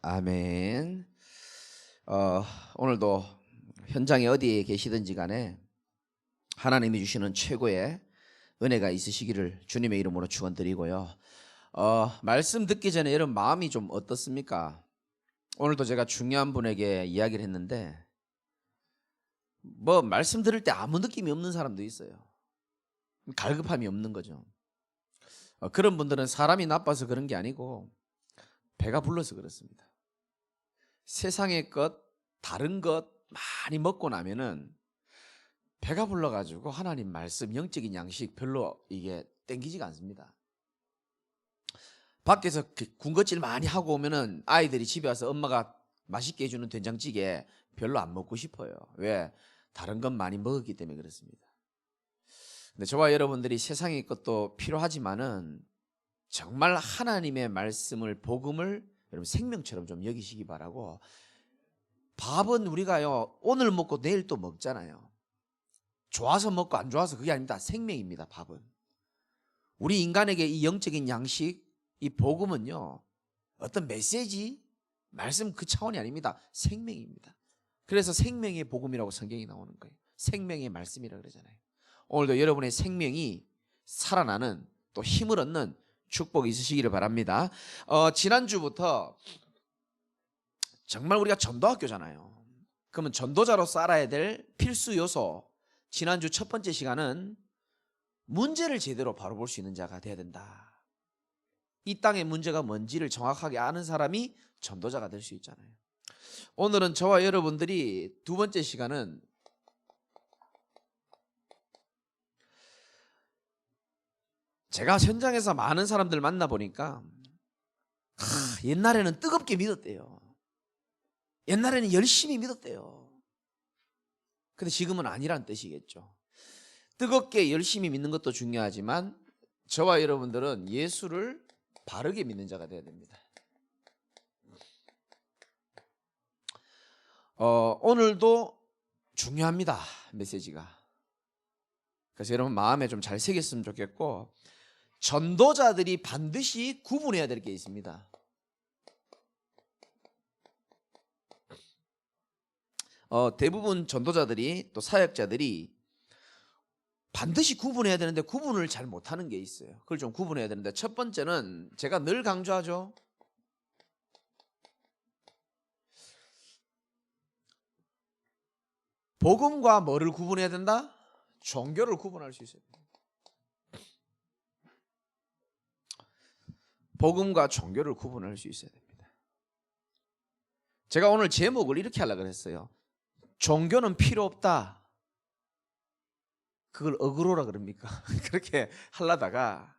아멘. 오늘도 현장에 어디에 계시든지 간에 하나님이 주시는 최고의 은혜가 있으시기를 주님의 이름으로 축원드리고요. 말씀 듣기 전에 여러분 마음이 좀 어떻습니까? 오늘도 제가 중요한 분에게 이야기를 했는데 말씀 들을 때 아무 느낌이 없는 사람도 있어요. 갈급함이 없는 거죠. 그런 분들은 사람이 나빠서 그런 게 아니고 배가 불러서 그렇습니다. 세상의 것, 다른 것 많이 먹고 나면은 배가 불러가지고 하나님 말씀, 영적인 양식 별로 이게 땡기지가 않습니다. 밖에서 군것질 많이 하고 오면은 아이들이 집에 와서 엄마가 맛있게 해주는 된장찌개 별로 안 먹고 싶어요. 왜? 다른 것 많이 먹었기 때문에 그렇습니다. 근데 저와 여러분들이 세상의 것도 필요하지만은 정말 하나님의 말씀을, 복음을 여러분 생명처럼 좀 여기시기 바라고. 밥은 우리가요 오늘 먹고 내일 또 먹잖아요. 좋아서 먹고 안 좋아서 그게 아닙니다. 생명입니다. 밥은. 우리 인간에게 이 영적인 양식, 이 복음은요 어떤 메시지, 말씀 그 차원이 아닙니다. 생명입니다. 그래서 생명의 복음이라고 성경이 나오는 거예요. 생명의 말씀이라 그러잖아요. 오늘도 여러분의 생명이 살아나는, 또 힘을 얻는 축복이 있으시기를 바랍니다. 지난주부터 정말 우리가 전도학교잖아요. 그러면 전도자로서 알아야 될 필수 요소, 지난주 첫 번째 시간은 문제를 제대로 바로 볼 수 있는 자가 돼야 된다. 이 땅의 문제가 뭔지를 정확하게 아는 사람이 전도자가 될 수 있잖아요. 오늘은 저와 여러분들이 두 번째 시간은 제가 현장에서 많은 사람들 만나보니까 옛날에는 뜨겁게 믿었대요. 옛날에는 열심히 믿었대요. 근데 지금은 아니란 뜻이겠죠. 뜨겁게 열심히 믿는 것도 중요하지만 저와 여러분들은 예수를 바르게 믿는 자가 되어야 됩니다. 오늘도 중요합니다. 메시지가. 그래서 여러분 마음에 좀 잘 새겼으면 좋겠고, 전도자들이 반드시 구분해야 될 게 있습니다. 대부분 전도자들이, 또 사역자들이 반드시 구분해야 되는데 구분을 잘 못하는 게 있어요. 그걸 좀 구분해야 되는데, 첫 번째는 제가 늘 강조하죠. 복음과 뭐를 구분해야 된다? 종교를 구분할 수 있어요. 복음과 종교를 구분할 수 있어야 됩니다. 제가 오늘 제목을 이렇게 하려고 했어요. 종교는 필요 없다. 그걸 어그로라 그럽니까? 그렇게 하려다가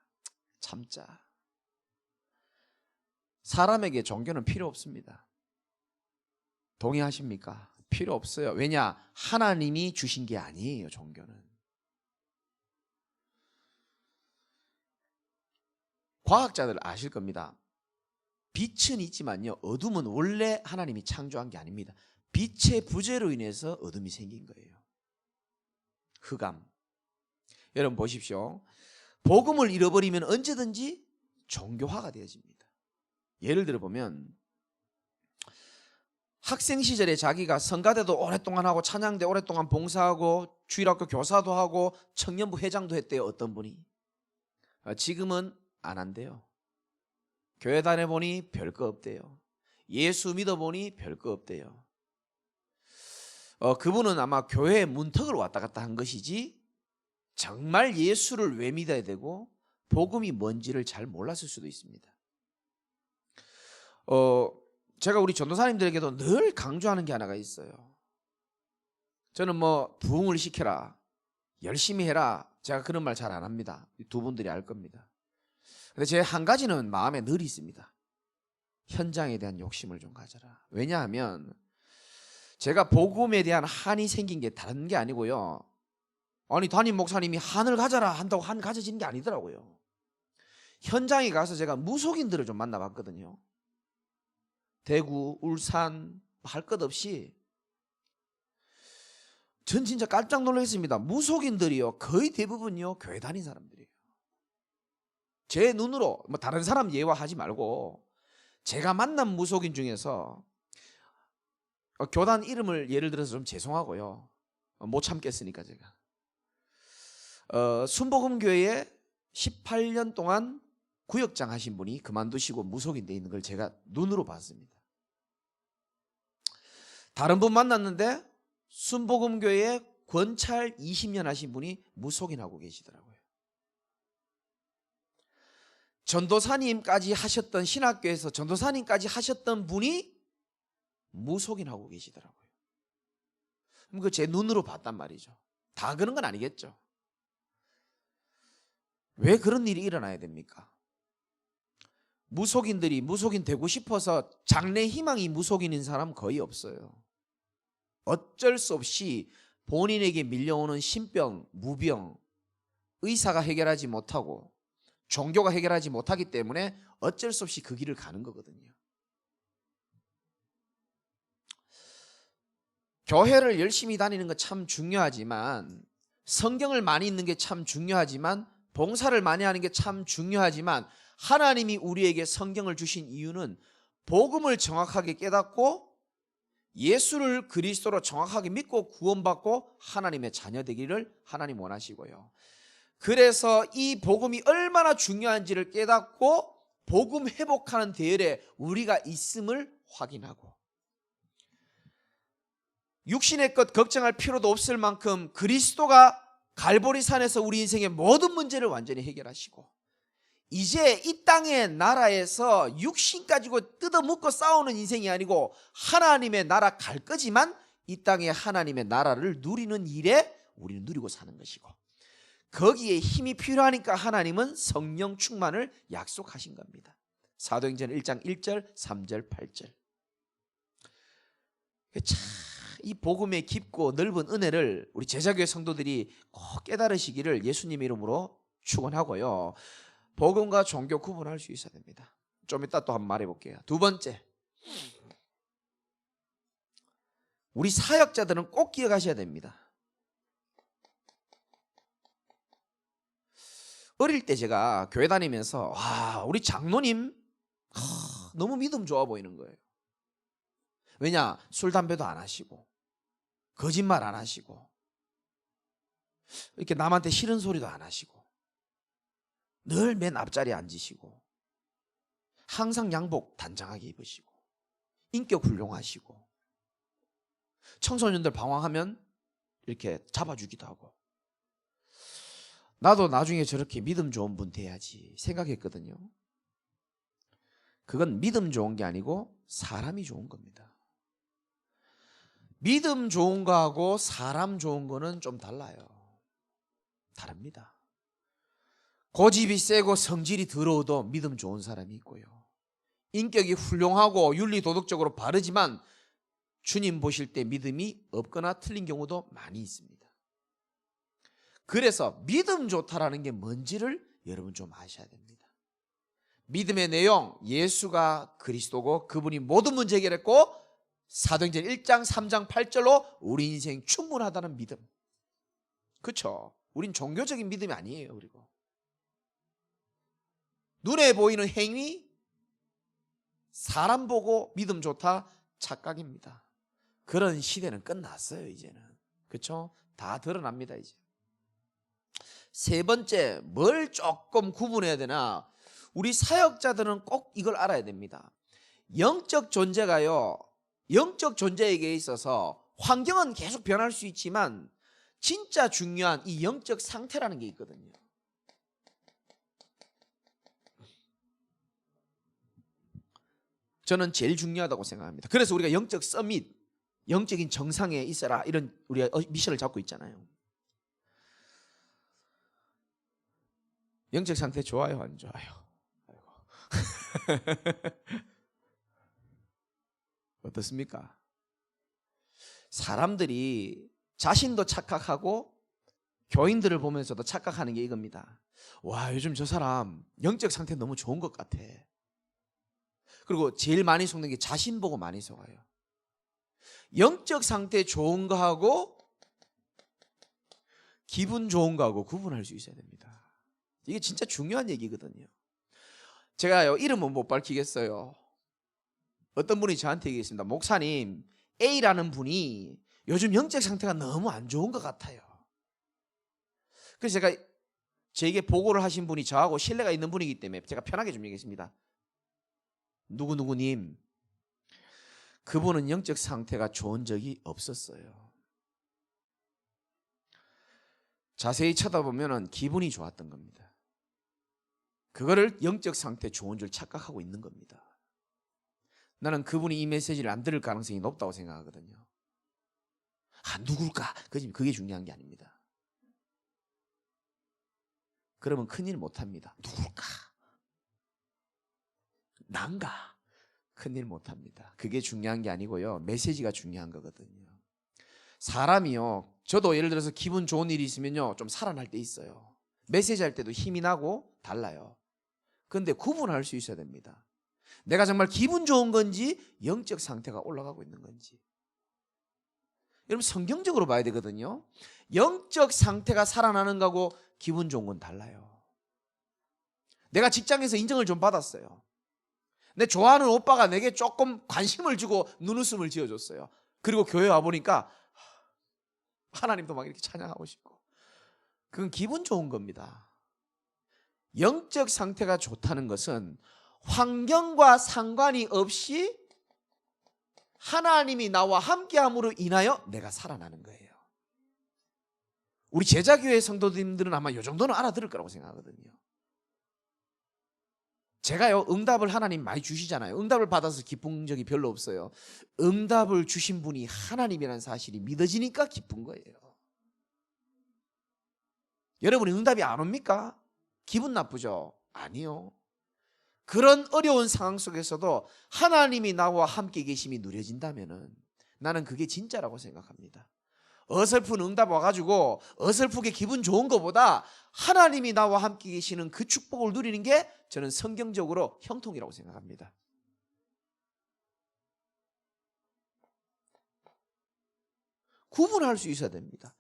참자. 사람에게 종교는 필요 없습니다. 동의하십니까? 필요 없어요. 왜냐? 하나님이 주신 게 아니에요, 종교는. 과학자들 아실 겁니다. 빛은 있지만요, 어둠은 원래 하나님이 창조한 게 아닙니다. 빛의 부재로 인해서 어둠이 생긴 거예요. 흑암. 여러분 보십시오. 복음을 잃어버리면 언제든지 종교화가 되어집니다. 예를 들어 보면 학생 시절에 자기가 성가대도 오랫동안 하고 찬양대 오랫동안 봉사하고 주일학교 교사도 하고 청년부 회장도 했대요. 어떤 분이. 지금은 안 한대요. 교회 다녀보니 별거 없대요. 예수 믿어보니 별거 없대요. 그분은 아마 교회 문턱을 왔다 갔다 한 것이지 정말 예수를 왜 믿어야 되고 복음이 뭔지를 잘 몰랐을 수도 있습니다. 제가 우리 전도사님들에게도 늘 강조하는 게 하나가 있어요. 저는 부흥을 시켜라, 열심히 해라, 제가 그런 말 잘 안 합니다. 두 분들이 알 겁니다. 근데 제 한 가지는 마음에 늘 있습니다. 현장에 대한 욕심을 좀 가져라. 왜냐하면 제가 복음에 대한 한이 생긴 게 다른 게 아니고요. 아니 담임 목사님이 한을 가져라 한다고 한 가져지는 게 아니더라고요. 현장에 가서 제가 무속인들을 좀 만나봤거든요. 대구, 울산 할 것 없이 전 진짜 깜짝 놀랐습니다. 무속인들이요 거의 대부분요 교회 다닌 사람들이에요. 제 눈으로 다른 사람 예화하지 말고 제가 만난 무속인 중에서 교단 이름을 예를 들어서 좀 죄송하고요. 못 참겠으니까 제가. 순복음교회에 18년 동안 구역장 하신 분이 그만두시고 무속인 돼 있는 걸 제가 눈으로 봤습니다. 다른 분 만났는데 순복음교회에 권찰 20년 하신 분이 무속인하고 계시더라고요. 전도사님까지 하셨던, 신학교에서 전도사님까지 하셨던 분이 무속인하고 계시더라고요. 그럼 그 제 눈으로 봤단 말이죠. 다 그런 건 아니겠죠. 왜 그런 일이 일어나야 됩니까? 무속인들이 무속인 되고 싶어서 장래 희망이 무속인인 사람 거의 없어요. 어쩔 수 없이 본인에게 밀려오는 신병, 무병, 의사가 해결하지 못하고 종교가 해결하지 못하기 때문에 어쩔 수 없이 그 길을 가는 거거든요. 교회를 열심히 다니는 거 참 중요하지만, 성경을 많이 읽는 게 참 중요하지만, 봉사를 많이 하는 게 참 중요하지만, 하나님이 우리에게 성경을 주신 이유는 복음을 정확하게 깨닫고 예수를 그리스도로 정확하게 믿고 구원받고 하나님의 자녀 되기를 하나님 원하시고요. 그래서 이 복음이 얼마나 중요한지를 깨닫고 복음 회복하는 대열에 우리가 있음을 확인하고, 육신의 것 걱정할 필요도 없을 만큼 그리스도가 갈보리산에서 우리 인생의 모든 문제를 완전히 해결하시고, 이제 이 땅의 나라에서 육신 가지고 뜯어먹고 싸우는 인생이 아니고 하나님의 나라 갈 거지만 이 땅에 하나님의 나라를 누리는 일에 우리는 누리고 사는 것이고, 거기에 힘이 필요하니까 하나님은 성령 충만을 약속하신 겁니다. 사도행전 1장 1절 3절 8절. 참 이 복음의 깊고 넓은 은혜를 우리 제자교회 성도들이 꼭 깨달으시기를 예수님의 이름으로 축원하고요. 복음과 종교 구분할 수 있어야 됩니다. 좀 이따 또 한번 말해볼게요. 두 번째, 우리 사역자들은 꼭 기억하셔야 됩니다. 어릴 때 제가 교회 다니면서 와, 우리 장로님 너무 믿음 좋아 보이는 거예요. 왜냐? 술 담배도 안 하시고 거짓말 안 하시고 이렇게 남한테 싫은 소리도 안 하시고 늘 맨 앞자리에 앉으시고 항상 양복 단정하게 입으시고 인격 훌륭하시고 청소년들 방황하면 이렇게 잡아주기도 하고, 나도 나중에 저렇게 믿음 좋은 분 돼야지 생각했거든요. 그건 믿음 좋은 게 아니고 사람이 좋은 겁니다. 믿음 좋은 거하고 사람 좋은 거는 좀 달라요. 다릅니다. 고집이 세고 성질이 더러워도 믿음 좋은 사람이 있고요. 인격이 훌륭하고 윤리 도덕적으로 바르지만 주님 보실 때 믿음이 없거나 틀린 경우도 많이 있습니다. 그래서 믿음 좋다라는 게 뭔지를 여러분 좀 아셔야 됩니다. 믿음의 내용, 예수가 그리스도고 그분이 모든 문제 해결했고 사도행전 1장 3장 8절로 우리 인생 충분하다는 믿음. 그렇죠? 우린 종교적인 믿음이 아니에요. 그리고 눈에 보이는 행위, 사람 보고 믿음 좋다 착각입니다. 그런 시대는 끝났어요. 이제는. 그렇죠? 다 드러납니다. 이제. 세 번째, 뭘 조금 구분해야 되나? 우리 사역자들은 꼭 이걸 알아야 됩니다. 영적 존재가요, 영적 존재에게 있어서 환경은 계속 변할 수 있지만 진짜 중요한 이 영적 상태라는 게 있거든요. 저는 제일 중요하다고 생각합니다. 그래서 우리가 영적 서밋, 영적인 정상에 있어라, 이런 우리가 미션을 잡고 있잖아요. 영적 상태 좋아요, 안 좋아요? 어떻습니까? 사람들이 자신도 착각하고 교인들을 보면서도 착각하는 게 이겁니다. 와, 요즘 저 사람 영적 상태 너무 좋은 것 같아. 그리고 제일 많이 속는 게 자신 보고 많이 속아요. 영적 상태 좋은 거하고 기분 좋은 거하고 구분할 수 있어야 됩니다. 이게 진짜 중요한 얘기거든요. 제가요, 이름은 못 밝히겠어요. 어떤 분이 저한테 얘기했습니다. 목사님, A라는 분이 요즘 영적 상태가 너무 안 좋은 것 같아요. 그래서 제가 제게 보고를 하신 분이 저하고 신뢰가 있는 분이기 때문에 제가 편하게 좀 얘기했습니다. 누구누구님, 그분은 영적 상태가 좋은 적이 없었어요. 자세히 쳐다보면 기분이 좋았던 겁니다. 그거를 영적 상태 좋은 줄 착각하고 있는 겁니다. 나는 그분이 이 메시지를 안 들을 가능성이 높다고 생각하거든요. 누굴까? 그게 중요한 게 아닙니다. 그러면 큰일 못합니다. 누굴까? 난가? 큰일 못합니다. 그게 중요한 게 아니고요. 메시지가 중요한 거거든요. 사람이요, 저도 예를 들어서 기분 좋은 일이 있으면요 좀 살아날 때 있어요. 메시지 할 때도 힘이 나고 달라요. 그런데 구분할 수 있어야 됩니다. 내가 정말 기분 좋은 건지 영적 상태가 올라가고 있는 건지. 여러분, 성경적으로 봐야 되거든요. 영적 상태가 살아나는 거하고 기분 좋은 건 달라요. 내가 직장에서 인정을 좀 받았어요. 내 좋아하는 오빠가 내게 조금 관심을 주고 눈웃음을 지어줬어요. 그리고 교회 와보니까 하나님도 막 이렇게 찬양하고 싶고. 그건 기분 좋은 겁니다. 영적 상태가 좋다는 것은 환경과 상관이 없이 하나님이 나와 함께함으로 인하여 내가 살아나는 거예요. 우리 제자교회 성도님들은 아마 이 정도는 알아들을 거라고 생각하거든요. 제가요, 응답을 하나님 많이 주시잖아요. 응답을 받아서 기쁜 적이 별로 없어요. 응답을 주신 분이 하나님이라는 사실이 믿어지니까 기쁜 거예요. 여러분이 응답이 안 옵니까? 기분 나쁘죠? 아니요. 그런 어려운 상황 속에서도 하나님이 나와 함께 계심이 누려진다면 나는 그게 진짜라고 생각합니다. 어설픈 응답 와가지고 어설프게 기분 좋은 것보다 하나님이 나와 함께 계시는 그 축복을 누리는 게 저는 성경적으로 형통이라고 생각합니다. 구분할 수 있어야 됩니다.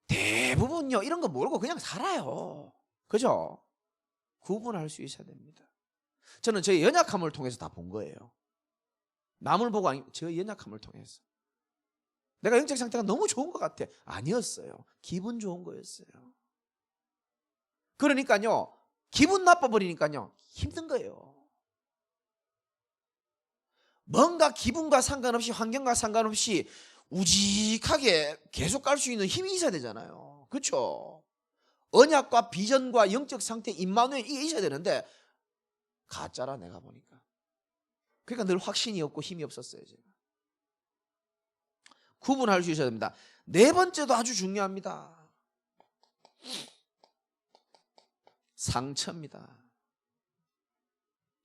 대부분요 이런 거 모르고 그냥 살아요. 그죠? 구분할 수 있어야 됩니다. 저는 저의 연약함을 통해서 다 본 거예요. 남을 보고 아니, 저의 연약함을 통해서. 내가 영적 상태가 너무 좋은 것 같아. 아니었어요. 기분 좋은 거였어요. 그러니까요, 기분 나빠버리니까요 힘든 거예요. 뭔가 기분과 상관없이, 환경과 상관없이 우직하게 계속 갈 수 있는 힘이 있어야 되잖아요. 그렇죠? 언약과 비전과 영적 상태, 임마누엘, 이게 있어야 되는데 가짜라 내가 보니까. 그러니까 늘 확신이 없고 힘이 없었어요. 제가. 구분할 수 있어야 됩니다. 네 번째도 아주 중요합니다. 상처입니다.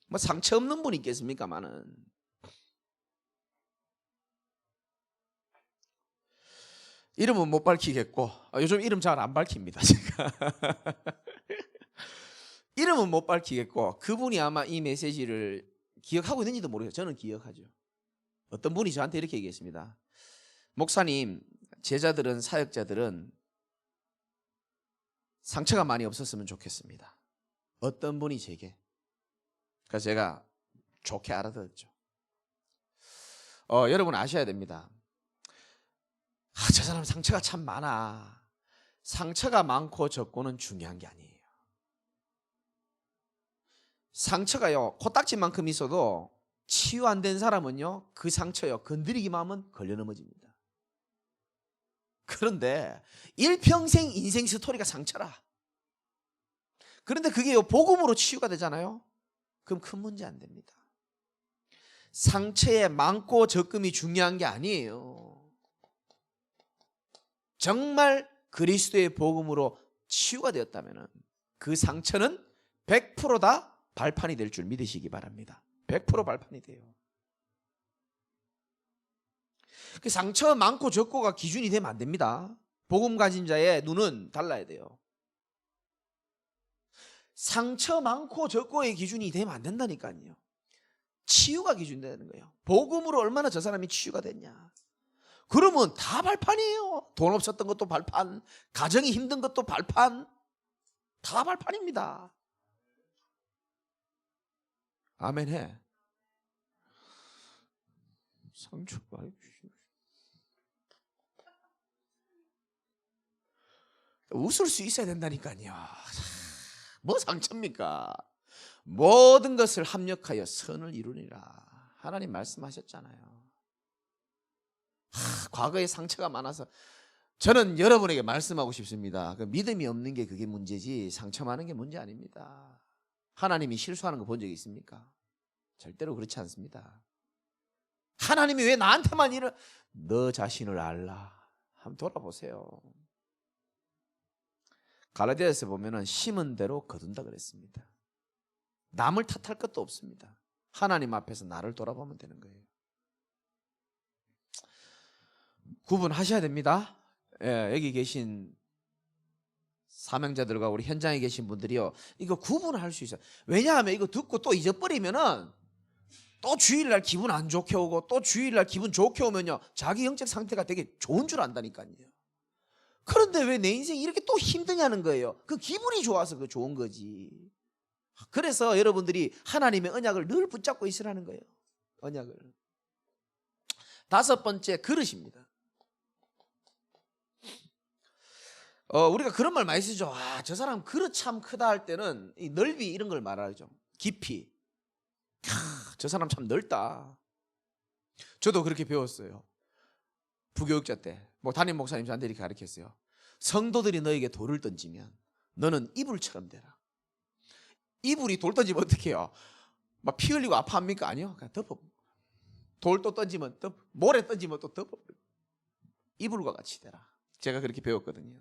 뭐 상처 없는 분이 있겠습니까마는. 이름은 못 밝히겠고, 요즘 이름 잘 안 밝힙니다 제가. 이름은 못 밝히겠고, 그분이 아마 이 메시지를 기억하고 있는지도 모르겠어요. 저는 기억하죠. 어떤 분이 저한테 이렇게 얘기했습니다. 목사님, 제자들은, 사역자들은 상처가 많이 없었으면 좋겠습니다. 어떤 분이 제게. 그래서 제가 좋게 알아들었죠. 여러분 아셔야 됩니다. 저 사람 상처가 참 많아. 상처가 많고 적고는 중요한 게 아니에요. 상처가요 코딱지만큼 있어도 치유 안 된 사람은요 그 상처요 건드리기만 하면 걸려 넘어집니다. 그런데 일평생 인생 스토리가 상처라. 그런데 그게요 복음으로 치유가 되잖아요. 그럼 큰 문제 안 됩니다. 상처의 많고 적음이 중요한 게 아니에요. 정말 그리스도의 복음으로 치유가 되었다면 그 상처는 100%다 발판이 될 줄 믿으시기 바랍니다. 100% 발판이 돼요. 그 상처 많고 적고가 기준이 되면 안 됩니다. 복음 가진 자의 눈은 달라야 돼요. 상처 많고 적고의 기준이 되면 안 된다니까요. 치유가 기준이 되는 거예요. 복음으로 얼마나 저 사람이 치유가 됐냐. 그러면 다 발판이에요. 돈 없었던 것도 발판, 가정이 힘든 것도 발판, 다 발판입니다. 아멘 해. 상처 많이 주시고. 웃을 수 있어야 된다니까요. 뭐 상처입니까? 모든 것을 합력하여 선을 이루니라. 하나님 말씀하셨잖아요. 과거에 상처가 많아서 저는 여러분에게 말씀하고 싶습니다. 그 믿음이 없는 게 그게 문제지 상처 많은 게 문제 아닙니다. 하나님이 실수하는 거 본 적 있습니까? 절대로 그렇지 않습니다. 하나님이 왜 나한테만 너 자신을 알라. 한번 돌아보세요. 갈라디아서 보면은 심은 대로 거둔다 그랬습니다. 남을 탓할 것도 없습니다. 하나님 앞에서 나를 돌아보면 되는 거예요. 구분하셔야 됩니다. 예, 여기 계신 사명자들과 우리 현장에 계신 분들이요, 이거 구분할 수 있어요. 왜냐하면 이거 듣고 또 잊어버리면은 또 주일날 기분 안 좋게 오고 또 주일날 기분 좋게 오면요, 자기 영적 상태가 되게 좋은 줄 안다니까요. 그런데 왜 내 인생이 이렇게 또 힘드냐는 거예요. 그 기분이 좋아서 그 좋은 거지. 그래서 여러분들이 하나님의 언약을 늘 붙잡고 있으라는 거예요. 언약을. 다섯 번째, 그릇입니다. 우리가 그런 말 많이 쓰죠. 저 사람 그릇 참 크다 할 때는 이 넓이 이런 걸 말하죠. 깊이. 저 사람 참 넓다. 저도 그렇게 배웠어요. 부교육자 때 뭐 담임 목사님 저한테 이렇게 가르쳤어요. 성도들이 너에게 돌을 던지면 너는 이불처럼 되라. 이불이 돌 던지면 어떻게 해요? 막 피 흘리고 아파합니까? 아니요. 그냥 덮어. 돌 또 던지면 덮어. 모래 던지면 또 덮어. 이불과 같이 되라. 제가 그렇게 배웠거든요.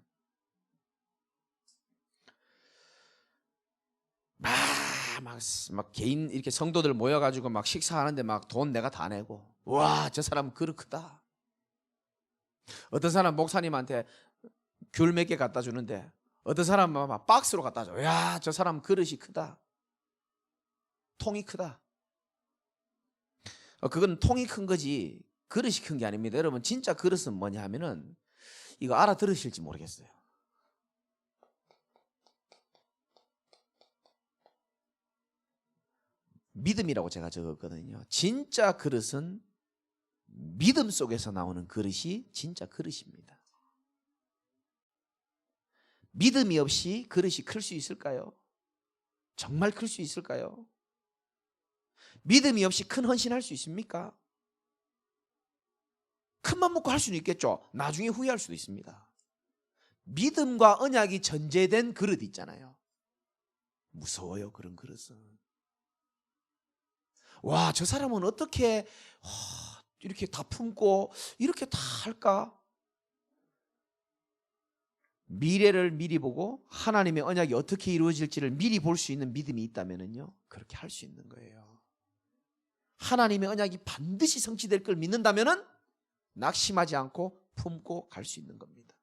막 개인 이렇게 성도들 모여가지고 막 식사하는데 막 돈 내가 다 내고, 와, 저 사람 그릇 크다. 어떤 사람 목사님한테 귤 몇 개 갖다 주는데 어떤 사람은 막 박스로 갖다 줘. 야, 저 사람 그릇이 크다. 통이 크다. 그건 통이 큰 거지 그릇이 큰 게 아닙니다. 여러분, 진짜 그릇은 뭐냐 하면은, 이거 알아들으실지 모르겠어요. 믿음이라고 제가 적었거든요. 진짜 그릇은 믿음 속에서 나오는 그릇이 진짜 그릇입니다. 믿음이 없이 그릇이 클 수 있을까요? 정말 클 수 있을까요? 믿음이 없이 큰 헌신할 수 있습니까? 큰맘 먹고 할 수는 있겠죠. 나중에 후회할 수도 있습니다. 믿음과 언약이 전제된 그릇 있잖아요. 무서워요, 그런 그릇은. 와, 저 사람은 어떻게 이렇게 다 품고 이렇게 다 할까? 미래를 미리 보고 하나님의 언약이 어떻게 이루어질지를 미리 볼 수 있는 믿음이 있다면요, 그렇게 할 수 있는 거예요. 하나님의 언약이 반드시 성취될 걸 믿는다면은 낙심하지 않고 품고 갈 수 있는 겁니다.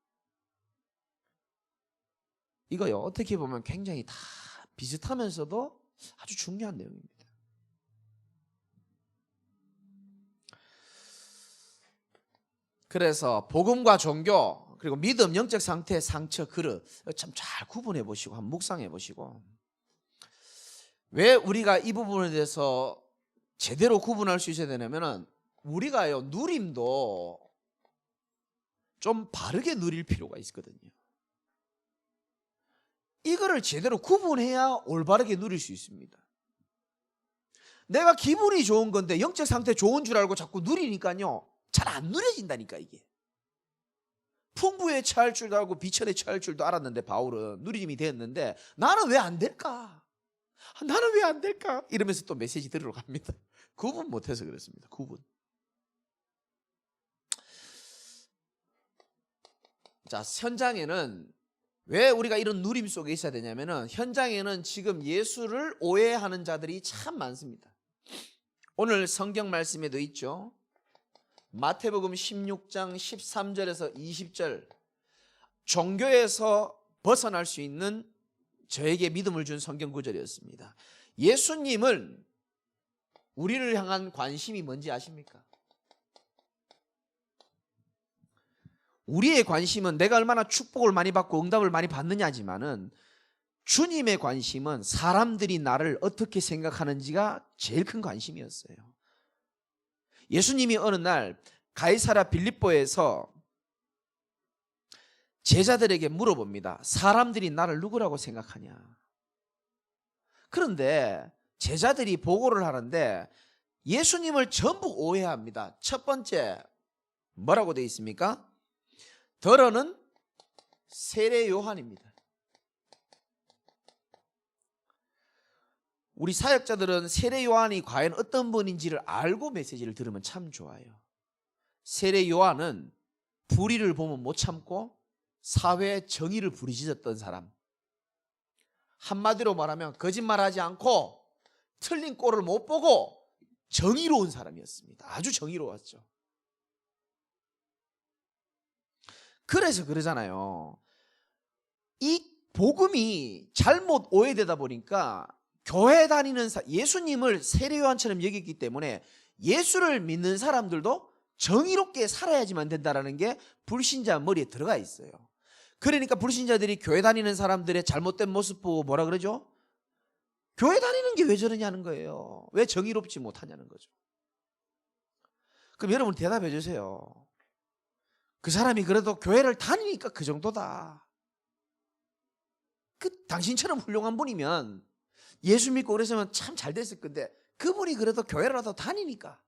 이거요, 어떻게 보면 굉장히 다 비슷하면서도 아주 중요한 내용입니다. 그래서 복음과 종교, 그리고 믿음, 영적 상태, 상처, 그릇 참 잘 구분해 보시고 한번 묵상해 보시고, 왜 우리가 이 부분에 대해서 제대로 구분할 수 있어야 되냐면은, 우리가요, 누림도 좀 바르게 누릴 필요가 있거든요. 이거를 제대로 구분해야 올바르게 누릴 수 있습니다. 내가 기분이 좋은 건데 영적 상태 좋은 줄 알고 자꾸 누리니까요, 잘 안 누려진다니까. 이게 풍부에 처할 줄도 알고 비천에 처할 줄도 알았는데 바울은 누림이 되었는데, 나는 왜 안 될까? 나는 왜 안 될까? 이러면서 또 메시지 들으러 갑니다. 구분 못해서 그렇습니다. 구분. 자, 현장에는 왜 우리가 이런 누림 속에 있어야 되냐면은, 현장에는 지금 예수를 오해하는 자들이 참 많습니다. 오늘 성경 말씀에도 있죠. 마태복음 16장 13절에서 20절, 종교에서 벗어날 수 있는 저에게 믿음을 준 성경 구절이었습니다. 예수님은 우리를 향한 관심이 뭔지 아십니까? 우리의 관심은 내가 얼마나 축복을 많이 받고 응답을 많이 받느냐지만은, 주님의 관심은 사람들이 나를 어떻게 생각하는지가 제일 큰 관심이었어요. 예수님이 어느 날 가이사랴 빌립보에서 제자들에게 물어봅니다. 사람들이 나를 누구라고 생각하냐? 그런데 제자들이 보고를 하는데 예수님을 전부 오해합니다. 첫 번째 뭐라고 되어 있습니까? 더러는 세례 요한입니다. 우리 사역자들은 세례 요한이 과연 어떤 분인지를 알고 메시지를 들으면 참 좋아요. 세례 요한은 불의를 보면 못 참고 사회의 정의를 부르짖었던 사람. 한마디로 말하면 거짓말하지 않고 틀린 꼴을 못 보고 정의로운 사람이었습니다. 아주 정의로웠죠. 그래서 그러잖아요. 이 복음이 잘못 오해되다 보니까 교회 다니는 예수님을 세례 요한처럼 여겼기 때문에 예수를 믿는 사람들도 정의롭게 살아야지만 된다는 게 불신자 머리에 들어가 있어요. 그러니까 불신자들이 교회 다니는 사람들의 잘못된 모습 보고 뭐라 그러죠? 교회 다니는 게 왜 저러냐는 거예요. 왜 정의롭지 못하냐는 거죠. 그럼 여러분 대답해 주세요. 그 사람이 그래도 교회를 다니니까 그 정도다. 당신처럼 훌륭한 분이면 예수 믿고 그랬으면 참 잘 됐을 건데 그분이 그래도 교회라도 다니니까.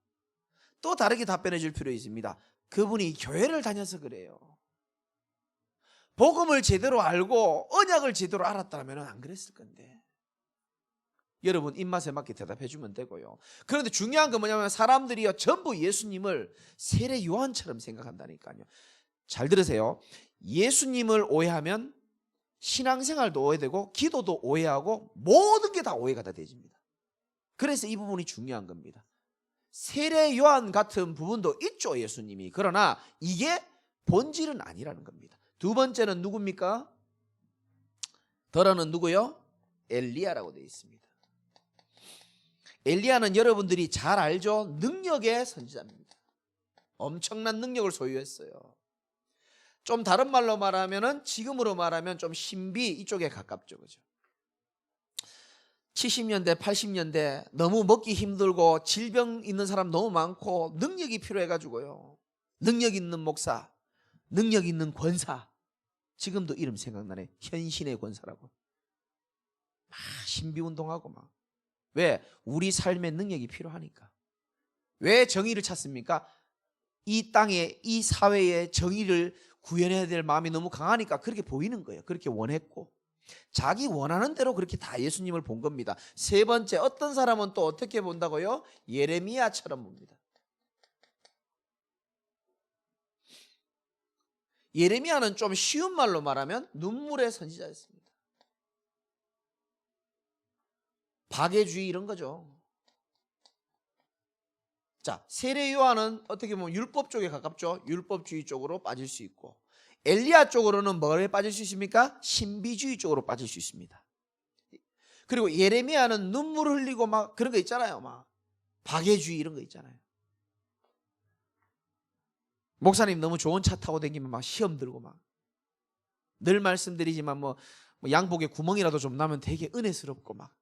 또 다르게 답변해 줄 필요 있습니다. 그분이 교회를 다녀서 그래요. 복음을 제대로 알고 언약을 제대로 알았다면 안 그랬을 건데. 여러분 입맛에 맞게 대답해 주면 되고요. 그런데 중요한 건 뭐냐면 사람들이요 전부 예수님을 세례 요한처럼 생각한다니까요. 잘 들으세요. 예수님을 오해하면 신앙생활도 오해되고 기도도 오해하고 모든 게 다 오해가 다 되집니다. 그래서 이 부분이 중요한 겁니다. 세례 요한 같은 부분도 있죠, 예수님이. 그러나 이게 본질은 아니라는 겁니다. 두 번째는 누굽니까? 더러는 누구요? 엘리야라고 되어 있습니다. 엘리야는 여러분들이 잘 알죠? 능력의 선지자입니다. 엄청난 능력을 소유했어요. 좀 다른 말로 말하면은 지금으로 말하면 좀 신비 이쪽에 가깝죠. 그죠? 70년대, 80년대 너무 먹기 힘들고 질병 있는 사람 너무 많고 능력이 필요해가지고요. 능력 있는 목사, 능력 있는 권사. 지금도 이름 생각나네. 현신의 권사라고. 막 신비운동하고 막. 왜? 우리 삶의 능력이 필요하니까. 왜 정의를 찾습니까? 이 땅에, 이 사회에 정의를 구현해야 될 마음이 너무 강하니까 그렇게 보이는 거예요. 그렇게 원했고. 자기 원하는 대로 그렇게 다 예수님을 본 겁니다. 세 번째, 어떤 사람은 또 어떻게 본다고요? 예레미야처럼 봅니다. 예레미야는 좀 쉬운 말로 말하면 눈물의 선지자였습니다. 박애주의 이런 거죠. 자, 세례 요한은 어떻게 보면 율법 쪽에 가깝죠. 율법주의 쪽으로 빠질 수 있고, 엘리야 쪽으로는 뭐에 빠질 수 있습니까? 신비주의 쪽으로 빠질 수 있습니다. 그리고 예레미야는 눈물을 흘리고 막 그런 거 있잖아요. 막 박애주의 이런 거 있잖아요. 목사님 너무 좋은 차 타고 다니면 막 시험 들고 막 늘 말씀드리지만 뭐 양복에 구멍이라도 좀 나면 되게 은혜스럽고 막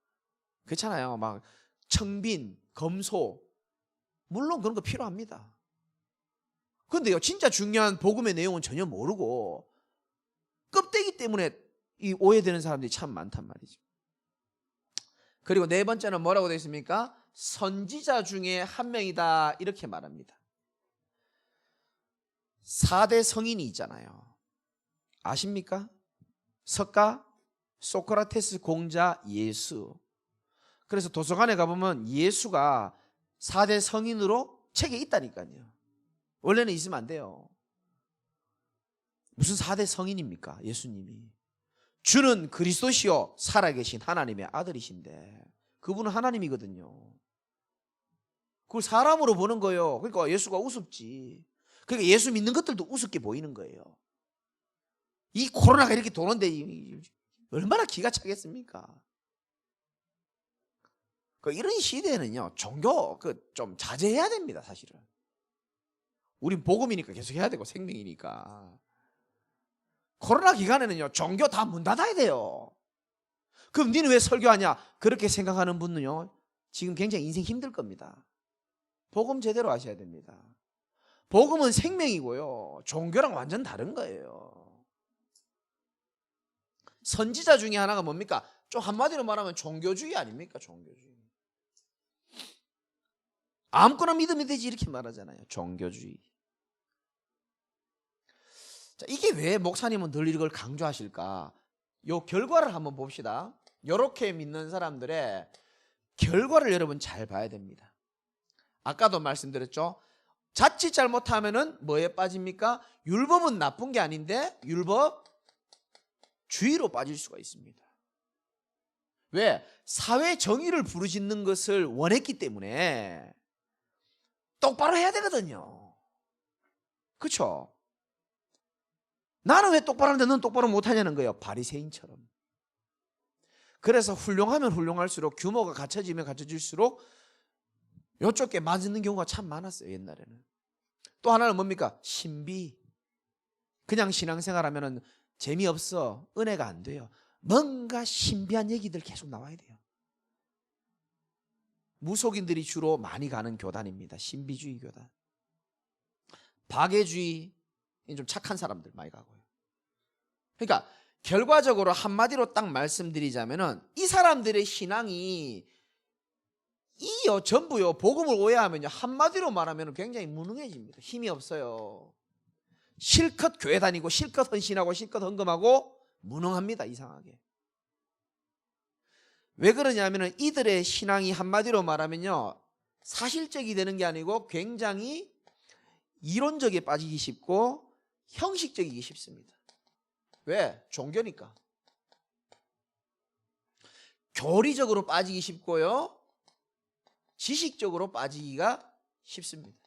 그렇잖아요. 막 청빈, 검소 물론 그런 거 필요합니다. 그런데요 진짜 중요한 복음의 내용은 전혀 모르고 껍데기 때문에 이 오해되는 사람들이 참 많단 말이죠. 그리고 네 번째는 뭐라고 되어 있습니까? 선지자 중에 한 명이다 이렇게 말합니다. 4대 성인이 있잖아요. 아십니까? 석가, 소크라테스 공자, 예수. 그래서 도서관에 가보면 예수가 4대 성인으로 책에 있다니까요. 원래는 있으면 안 돼요. 무슨 4대 성인입니까? 예수님이. 주는 그리스도시요 살아계신 하나님의 아들이신데 그분은 하나님이거든요. 그걸 사람으로 보는 거예요. 그러니까 예수가 우습지. 그러니까 예수 믿는 것들도 우습게 보이는 거예요. 이 코로나가 이렇게 도는데 얼마나 기가 차겠습니까? 이런 시대에는요 종교 좀 자제해야 됩니다. 사실은 우린 복음이니까 계속 해야 되고 생명이니까. 코로나 기간에는요 종교 다 문 닫아야 돼요. 그럼 니는 왜 설교하냐? 그렇게 생각하는 분은요 지금 굉장히 인생 힘들 겁니다. 복음 제대로 아셔야 됩니다. 복음은 생명이고요. 종교랑 완전 다른 거예요. 선지자 중에 하나가 뭡니까? 좀 한마디로 말하면 종교주의 아닙니까? 종교주의. 아무거나 믿으면 되지 이렇게 말하잖아요. 종교주의. 자, 이게 왜 목사님은 늘 이걸 강조하실까? 요 결과를 한번 봅시다. 이렇게 믿는 사람들의 결과를 여러분 잘 봐야 됩니다. 아까도 말씀드렸죠. 자칫 잘못하면은 뭐에 빠집니까? 율법은 나쁜 게 아닌데 율법주의로 빠질 수가 있습니다. 왜? 사회 정의를 부르짖는 것을 원했기 때문에 똑바로 해야 되거든요. 그렇죠? 나는 왜 똑바로 하는데 넌 똑바로 못하냐는 거예요. 바리새인처럼. 그래서 훌륭하면 훌륭할수록 규모가 갖춰지면 갖춰질수록 요쪽 게 맞는 경우가 참 많았어요. 옛날에는. 또 하나는 뭡니까? 신비. 그냥 신앙생활하면 재미없어. 은혜가 안 돼요. 뭔가 신비한 얘기들 계속 나와야 돼요. 무속인들이 주로 많이 가는 교단입니다. 신비주의 교단. 박애주의, 좀 착한 사람들 많이 가고요. 그러니까 결과적으로 한마디로 딱 말씀드리자면은 이 사람들의 신앙이 전부요 복음을 오해하면요 한마디로 말하면 굉장히 무능해집니다. 힘이 없어요. 실컷 교회 다니고 실컷 헌신하고 실컷 헌금하고 무능합니다. 이상하게. 왜 그러냐면은 이들의 신앙이 한마디로 말하면요 사실적이 되는 게 아니고 굉장히 이론적에 빠지기 쉽고 형식적이기 쉽습니다. 왜? 종교니까. 교리적으로 빠지기 쉽고요 지식적으로 빠지기가 쉽습니다.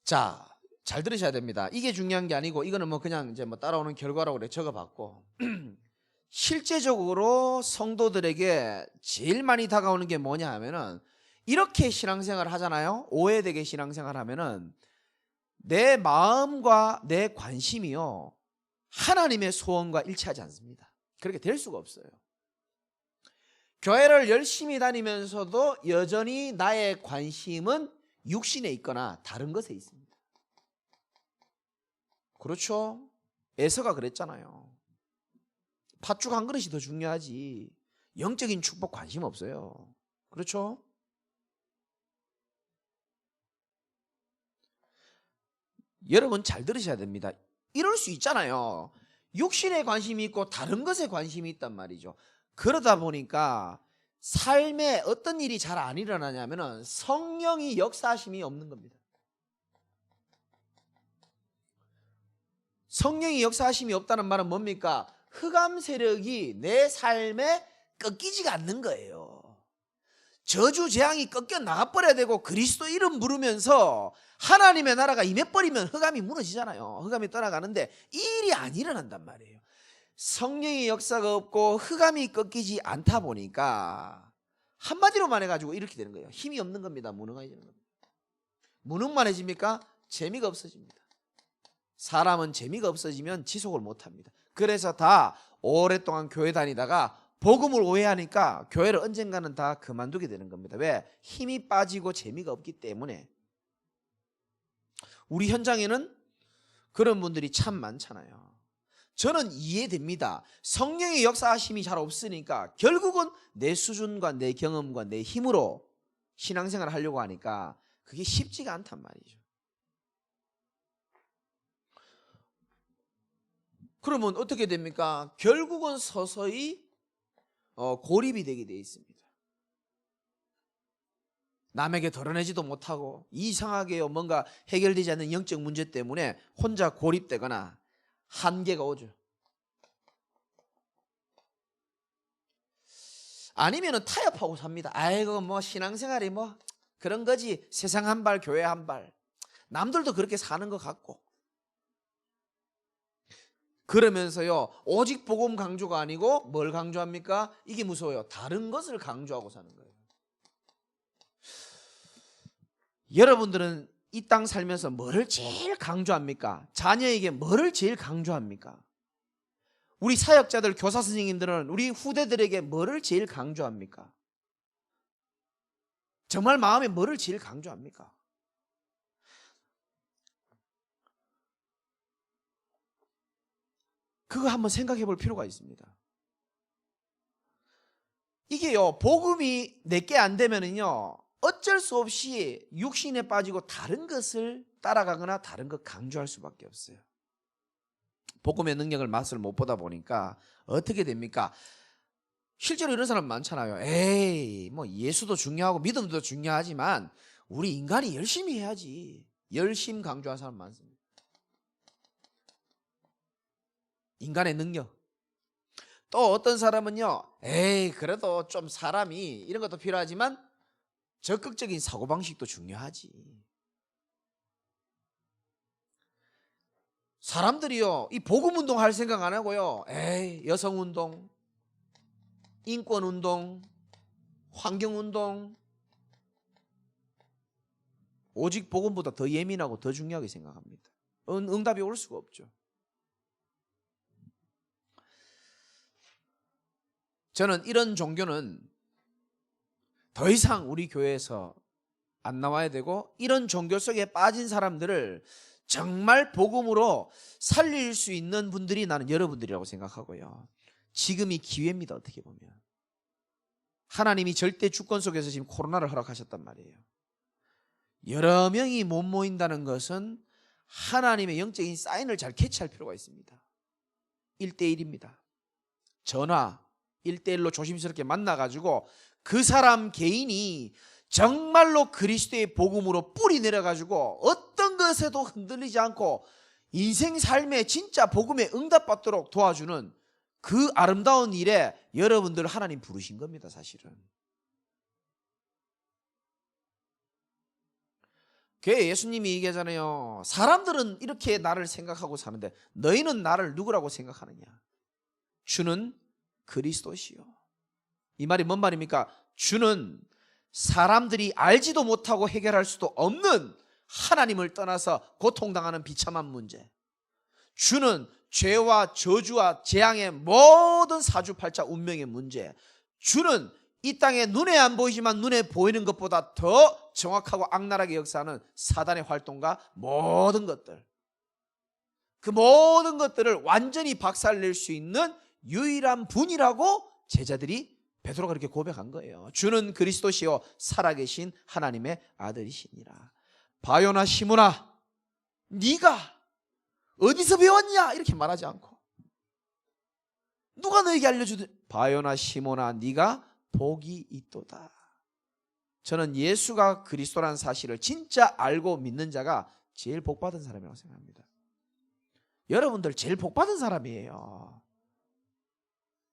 자, 잘 들으셔야 됩니다. 이게 중요한 게 아니고 이거는 뭐 그냥 이제 뭐 따라오는 결과라고 그래 적어봤고 실제적으로 성도들에게 제일 많이 다가오는 게 뭐냐 하면은 이렇게 신앙생활을 하잖아요. 오해되게 신앙생활을 하면은 내 마음과 내 관심이요 하나님의 소원과 일치하지 않습니다. 그렇게 될 수가 없어요. 교회를 열심히 다니면서도 여전히 나의 관심은 육신에 있거나 다른 것에 있습니다. 그렇죠? 에서가 그랬잖아요. 팥죽 한 그릇이 더 중요하지 영적인 축복 관심 없어요. 그렇죠? 여러분 잘 들으셔야 됩니다. 이럴 수 있잖아요. 육신에 관심이 있고 다른 것에 관심이 있단 말이죠. 그러다 보니까 삶에 어떤 일이 잘 안 일어나냐면 성령이 역사하심이 없는 겁니다. 성령이 역사하심이 없다는 말은 뭡니까? 흑암 세력이 내 삶에 꺾이지가 않는 거예요. 저주 재앙이 꺾여 나가버려야 되고 그리스도 이름 부르면서 하나님의 나라가 임해버리면 흑암이 무너지잖아요. 흑암이 떠나가는데 이 일이 안 일어난단 말이에요. 성령의 역사가 없고 흑암이 꺾이지 않다 보니까 한마디로만 해가지고 이렇게 되는 거예요. 힘이 없는 겁니다. 무능해지는 겁니다. 무능만해집니까? 재미가 없어집니다. 사람은 재미가 없어지면 지속을 못합니다. 그래서 다 오랫동안 교회 다니다가 복음을 오해하니까 교회를 언젠가는 다 그만두게 되는 겁니다. 왜? 힘이 빠지고 재미가 없기 때문에. 우리 현장에는 그런 분들이 참 많잖아요. 저는 이해됩니다. 성령의 역사하심이 잘 없으니까 결국은 내 수준과 내 경험과 내 힘으로 신앙생활을 하려고 하니까 그게 쉽지가 않단 말이죠. 그러면 어떻게 됩니까? 결국은 서서히 고립이 되게 돼 있습니다. 남에게 덜어내지도 못하고 이상하게요 뭔가 해결되지 않는 영적 문제 때문에 혼자 고립되거나 한계가 오죠. 아니면은 타협하고 삽니다. 아이고 뭐 신앙생활이 뭐 그런 거지. 세상 한 발 교회 한 발. 남들도 그렇게 사는 것 같고. 그러면서요 오직 복음 강조가 아니고 뭘 강조합니까? 이게 무서워요. 다른 것을 강조하고 사는 거예요. 여러분들은 이 땅 살면서 뭐를 제일 강조합니까? 자녀에게 뭐를 제일 강조합니까? 우리 사역자들, 교사 선생님들은 우리 후대들에게 뭐를 제일 강조합니까? 정말 마음에 뭐를 제일 강조합니까? 그거 한번 생각해 볼 필요가 있습니다. 이게요, 복음이 내게 안 되면은요, 어쩔 수 없이 육신에 빠지고 다른 것을 따라가거나 다른 것 강조할 수밖에 없어요. 복음의 능력을 맛을 못 보다 보니까 어떻게 됩니까? 실제로 이런 사람 많잖아요. 에이, 뭐 예수도 중요하고 믿음도 중요하지만 우리 인간이 열심히 해야지. 열심 강조하는 사람 많습니다. 인간의 능력. 또 어떤 사람은요, 에이, 그래도 좀 사람이 이런 것도 필요하지만 적극적인 사고방식도 중요하지. 사람들이요, 이 복음운동 할 생각 안 하고요, 에이, 여성운동, 인권운동, 환경운동, 오직 복음보다 더 예민하고 더 중요하게 생각합니다. 응답이 올 수가 없죠. 저는 이런 종교는 더 이상 우리 교회에서 안 나와야 되고, 이런 종교 속에 빠진 사람들을 정말 복음으로 살릴 수 있는 분들이 나는 여러분들이라고 생각하고요. 지금이 기회입니다. 어떻게 보면 하나님이 절대 주권 속에서 지금 코로나를 허락하셨단 말이에요. 여러 명이 못 모인다는 것은 하나님의 영적인 사인을 잘 캐치할 필요가 있습니다. 1대1입니다. 전화 1대1로 조심스럽게 만나가지고 그 사람 개인이 정말로 그리스도의 복음으로 뿌리 내려가지고 어떤 것에도 흔들리지 않고 인생 삶에 진짜 복음에 응답받도록 도와주는 그 아름다운 일에 여러분들 하나님 부르신 겁니다. 사실은 교회 예수님이 얘기하잖아요. 사람들은 이렇게 나를 생각하고 사는데 너희는 나를 누구라고 생각하느냐? 주는 그리스도시요. 이 말이 뭔 말입니까? 주는 사람들이 알지도 못하고 해결할 수도 없는 하나님을 떠나서 고통당하는 비참한 문제, 주는 죄와 저주와 재앙의 모든 사주팔자 운명의 문제, 주는 이 땅에 눈에 안 보이지만 눈에 보이는 것보다 더 정확하고 악랄하게 역사하는 사단의 활동과 모든 것들, 그 모든 것들을 완전히 박살낼 수 있는 유일한 분이라고 제자들이 베드로가 그렇게 고백한 거예요. 주는 그리스도시요 살아계신 하나님의 아들이시니라. 바요나 시몬아, 네가 어디서 배웠냐? 이렇게 말하지 않고 누가 너에게 알려주든 바요나 시몬아 네가 복이 있도다. 저는 예수가 그리스도라는 사실을 진짜 알고 믿는 자가 제일 복받은 사람이라고 생각합니다. 여러분들 제일 복받은 사람이에요.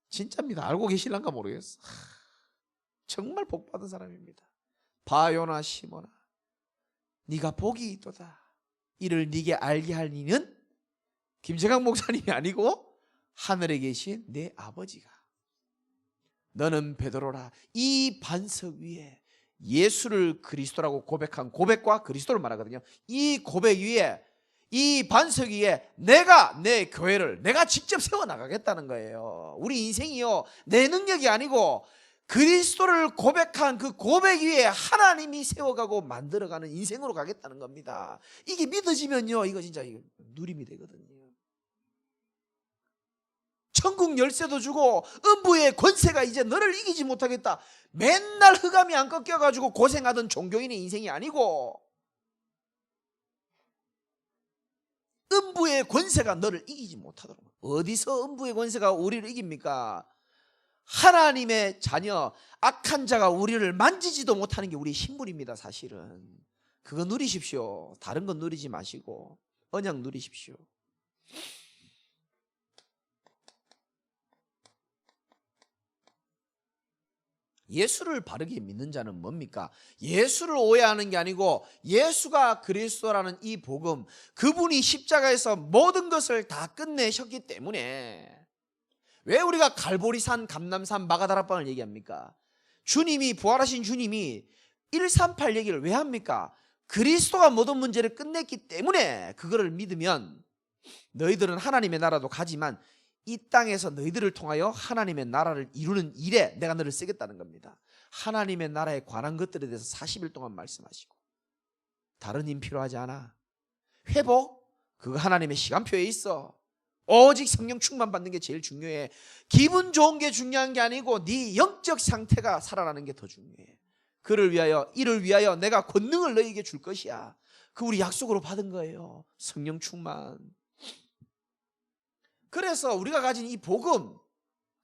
진짜입니다. 알고 계실란가 모르겠어. 정말 복받은 사람입니다. 바요나 시몬아 네가 복이 있도다. 이를 네게 알게 할 이는 김재강 목사님이 아니고 하늘에 계신 내 아버지가. 너는 베드로라. 이 반석 위에 예수를 그리스도라고 고백한 고백과 그리스도를 말하거든요. 이 고백 위에, 이 반석 위에 내가 내 교회를 내가 직접 세워나가겠다는 거예요. 우리 인생이요 내 능력이 아니고 그리스도를 고백한 그 고백 위에 하나님이 세워가고 만들어가는 인생으로 가겠다는 겁니다. 이게 믿어지면요 이거 진짜 누림이 되거든요. 천국 열쇠도 주고 음부의 권세가 이제 너를 이기지 못하겠다. 맨날 흑암이 안 꺾여가지고 고생하던 종교인의 인생이 아니고 음부의 권세가 너를 이기지 못하도록. 어디서 음부의 권세가 우리를 이깁니까? 하나님의 자녀 악한 자가 우리를 만지지도 못하는 게 우리의 신분입니다. 사실은 그거 누리십시오. 다른 건 누리지 마시고 언약 누리십시오. 예수를 바르게 믿는 자는 뭡니까? 예수를 오해하는 게 아니고 예수가 그리스도라는 이 복음, 그분이 십자가에서 모든 것을 다 끝내셨기 때문에. 왜 우리가 갈보리산, 감람산, 마가다락방을 얘기합니까? 주님이, 부활하신 주님이 138 얘기를 왜 합니까? 그리스도가 모든 문제를 끝냈기 때문에. 그거를 믿으면 너희들은 하나님의 나라도 가지만 이 땅에서 너희들을 통하여 하나님의 나라를 이루는 일에 내가 너를 쓰겠다는 겁니다. 하나님의 나라에 관한 것들에 대해서 40일 동안 말씀하시고, 다른 힘 필요하지 않아. 회복, 그거 하나님의 시간표에 있어. 오직 성령 충만 받는 게 제일 중요해. 기분 좋은 게 중요한 게 아니고 네 영적 상태가 살아나는 게 더 중요해. 이를 위하여 내가 권능을 너희에게 줄 것이야. 그 우리 약속으로 받은 거예요. 성령 충만. 그래서 우리가 가진 이 복음,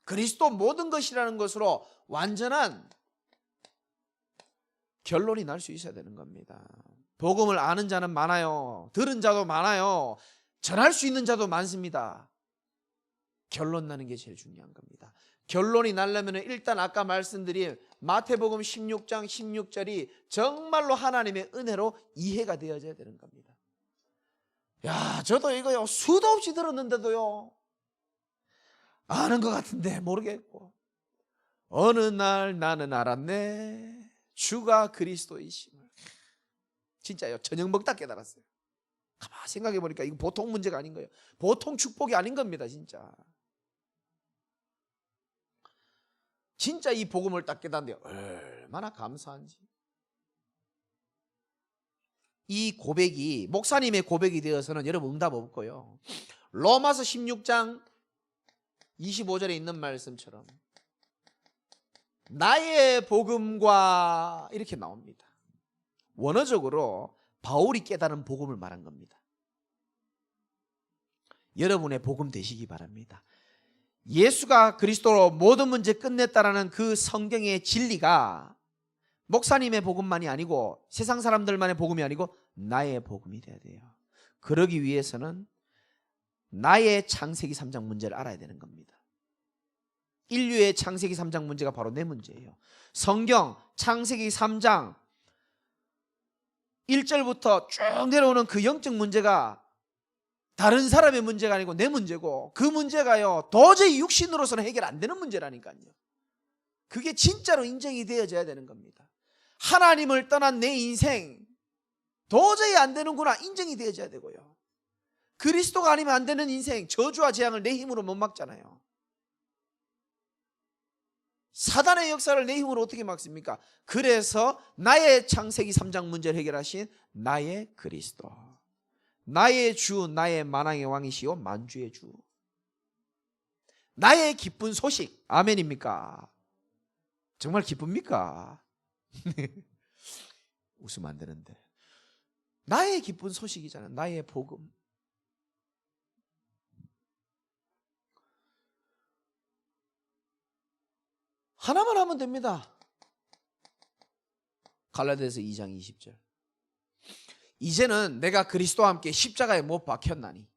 그리스도 모든 것이라는 것으로 완전한 결론이 날 수 있어야 되는 겁니다. 복음을 아는 자는 많아요. 들은 자도 많아요. 전할 수 있는 자도 많습니다. 결론 나는 게 제일 중요한 겁니다. 결론이 나려면 일단 아까 말씀드린 마태복음 16장 16절이 정말로 하나님의 은혜로 이해가 되어져야 되는 겁니다. 야, 저도 이거요 수도 없이 들었는데도요 아는 것 같은데 모르겠고, 어느 날 나는 알았네 주가 그리스도이심을. 진짜요, 저녁 먹다 깨달았어요. 가만히 생각해 보니까 이거 보통 문제가 아닌 거예요. 보통 축복이 아닌 겁니다. 진짜 이 복음을 딱 깨닫는데 얼마나 감사한지. 이 고백이 목사님의 고백이 되어서는 여러분 응답 없고요, 로마서 16장 25절에 있는 말씀처럼 나의 복음과 이렇게 나옵니다. 원어적으로 바울이 깨달은 복음을 말한 겁니다. 여러분의 복음 되시기 바랍니다. 예수가 그리스도로 모든 문제 끝냈다라는 그 성경의 진리가 목사님의 복음만이 아니고 세상 사람들만의 복음이 아니고 나의 복음이 돼야 돼요. 그러기 위해서는 나의 창세기 3장 문제를 알아야 되는 겁니다. 인류의 창세기 3장 문제가 바로 내 문제예요. 성경 창세기 3장 1절부터 쭉 내려오는 그 영적 문제가 다른 사람의 문제가 아니고 내 문제고, 그 문제가요 도저히 육신으로서는 해결 안 되는 문제라니까요. 그게 진짜로 인정이 되어져야 되는 겁니다. 하나님을 떠난 내 인생 도저히 안 되는구나 인정이 되어져야 되고요, 그리스도가 아니면 안 되는 인생, 저주와 재앙을 내 힘으로 못 막잖아요. 사단의 역사를 내 힘으로 어떻게 막습니까? 그래서 나의 창세기 3장 문제를 해결하신 나의 그리스도, 나의 주, 나의 만왕의 왕이시오 만주의 주, 나의 기쁜 소식. 아멘입니까? 정말 기쁩니까? 웃으면 안 되는데. 나의 기쁜 소식이잖아요. 나의 복음. 하나만 하면 됩니다. 갈라디아서 2장 20절. 이제는 내가 그리스도와 함께 십자가에 못 박혔나니,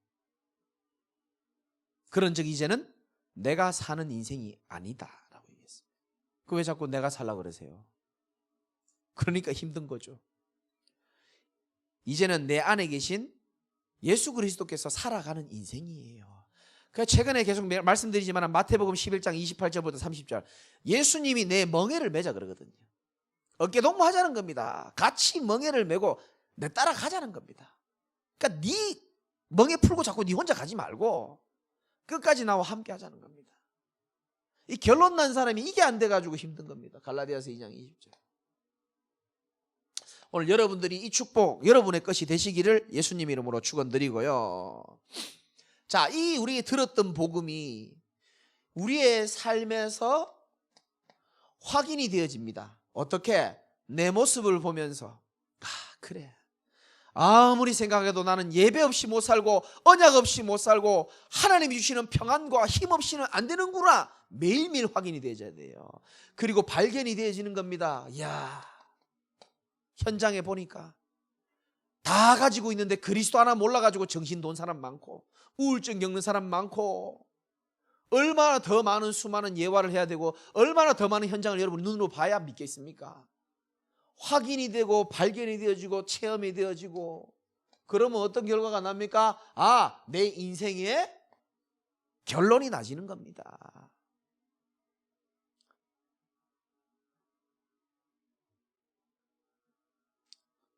그런즉 이제는 내가 사는 인생이 아니다 라고 얘기했어요. 그 왜 자꾸 내가 살라 그러세요? 그러니까 힘든 거죠. 이제는 내 안에 계신 예수 그리스도께서 살아가는 인생이에요. 최근에 계속 말씀드리지만 마태복음 11장 28절부터 30절, 예수님이 내 멍에를 매자 그러거든요. 어깨동무 하자는 겁니다. 같이 멍에를 메고 내 따라가자는 겁니다. 그러니까 네 멍에 풀고 자꾸 네 혼자 가지 말고 끝까지 나와 함께 하자는 겁니다. 이 결론 난 사람이 이게 안 돼가지고 힘든 겁니다. 갈라디아서 2장 20절. 오늘 여러분들이 이 축복 여러분의 것이 되시기를 예수님 이름으로 축원드리고요. 자, 이 우리 들었던 복음이 우리의 삶에서 확인이 되어집니다. 어떻게? 내 모습을 보면서, 아, 그래, 아무리 생각해도 나는 예배 없이 못 살고 언약 없이 못 살고 하나님이 주시는 평안과 힘 없이는 안 되는구나. 매일매일 확인이 되어져야 돼요. 그리고 발견이 되어지는 겁니다. 이야, 현장에 보니까 다 가지고 있는데 그리스도 하나 몰라가지고 정신 돈 사람 많고 우울증 겪는 사람 많고, 얼마나 더 많은 수많은 예화를 해야 되고 얼마나 더 많은 현장을 여러분 눈으로 봐야 믿겠습니까? 확인이 되고 발견이 되어지고 체험이 되어지고, 그러면 어떤 결과가 납니까? 아, 내 인생의 결론이 나지는 겁니다.